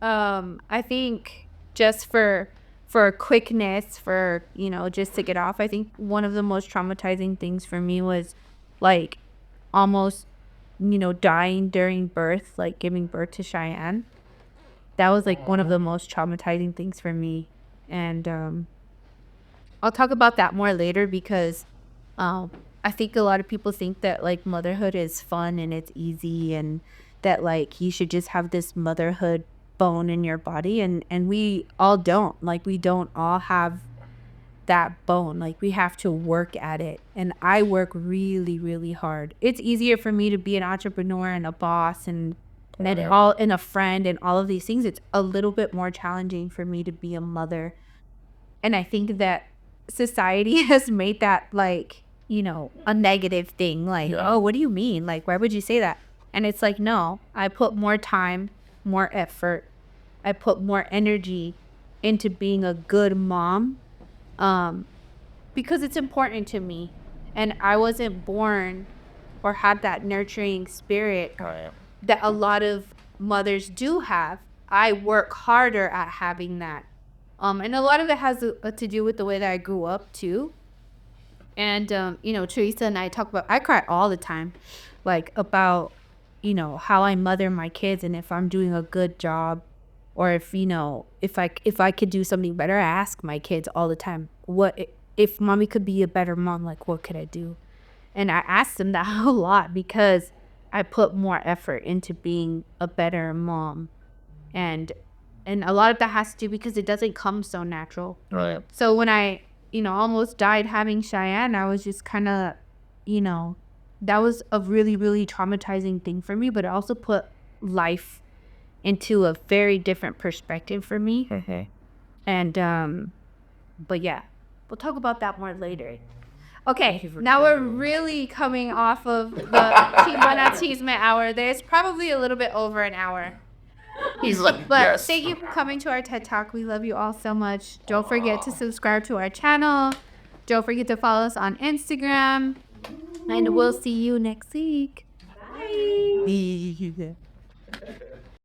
I think just for quickness, for, just to get off, I think one of the most traumatizing things for me was, like, almost, dying during birth, like giving birth to Cheyenne. That was like one of the most traumatizing things for me. And I'll talk about that more later because I think a lot of people think that like motherhood is fun and it's easy and that like you should just have this motherhood bone in your body, and we all don't. Like, we don't all have that bone. Like, we have to work at it, and I work really, really hard. It's easier for me to be an entrepreneur and a boss and a friend and all of these things. It's a little bit more challenging for me to be a mother, and I think that society has made that like, a negative thing. Like, oh, what do you mean? Like, why would you say that? And it's like, no, I put more time, more effort, I put more energy into being a good mom, because it's important to me, and I wasn't born or had that nurturing spirit that a lot of mothers do have. I work harder at having that. And a lot of it has to do with the way that I grew up too. And Teresa and I talk about, I cry all the time, like about how I mother my kids and if I'm doing a good job, or if I could do something better. I ask my kids all the time, what if mommy could be a better mom, like what could I do? And I ask them that a lot because I put more effort into being a better mom. And a lot of that has to do because it doesn't come so natural. Right. So when I almost died having Cheyenne, I was just kind of that was a really, really traumatizing thing for me, but it also put life into a very different perspective for me. And but yeah, we'll talk about that more later. Okay, now we're really coming off of the Chingona Chisme hour. There's probably a little bit over an hour. He's like, But yes. thank you for coming to our TED Talk. We love you all so much. Don't forget to subscribe to our channel. Don't forget to follow us on Instagram. And we'll see you next week. Bye.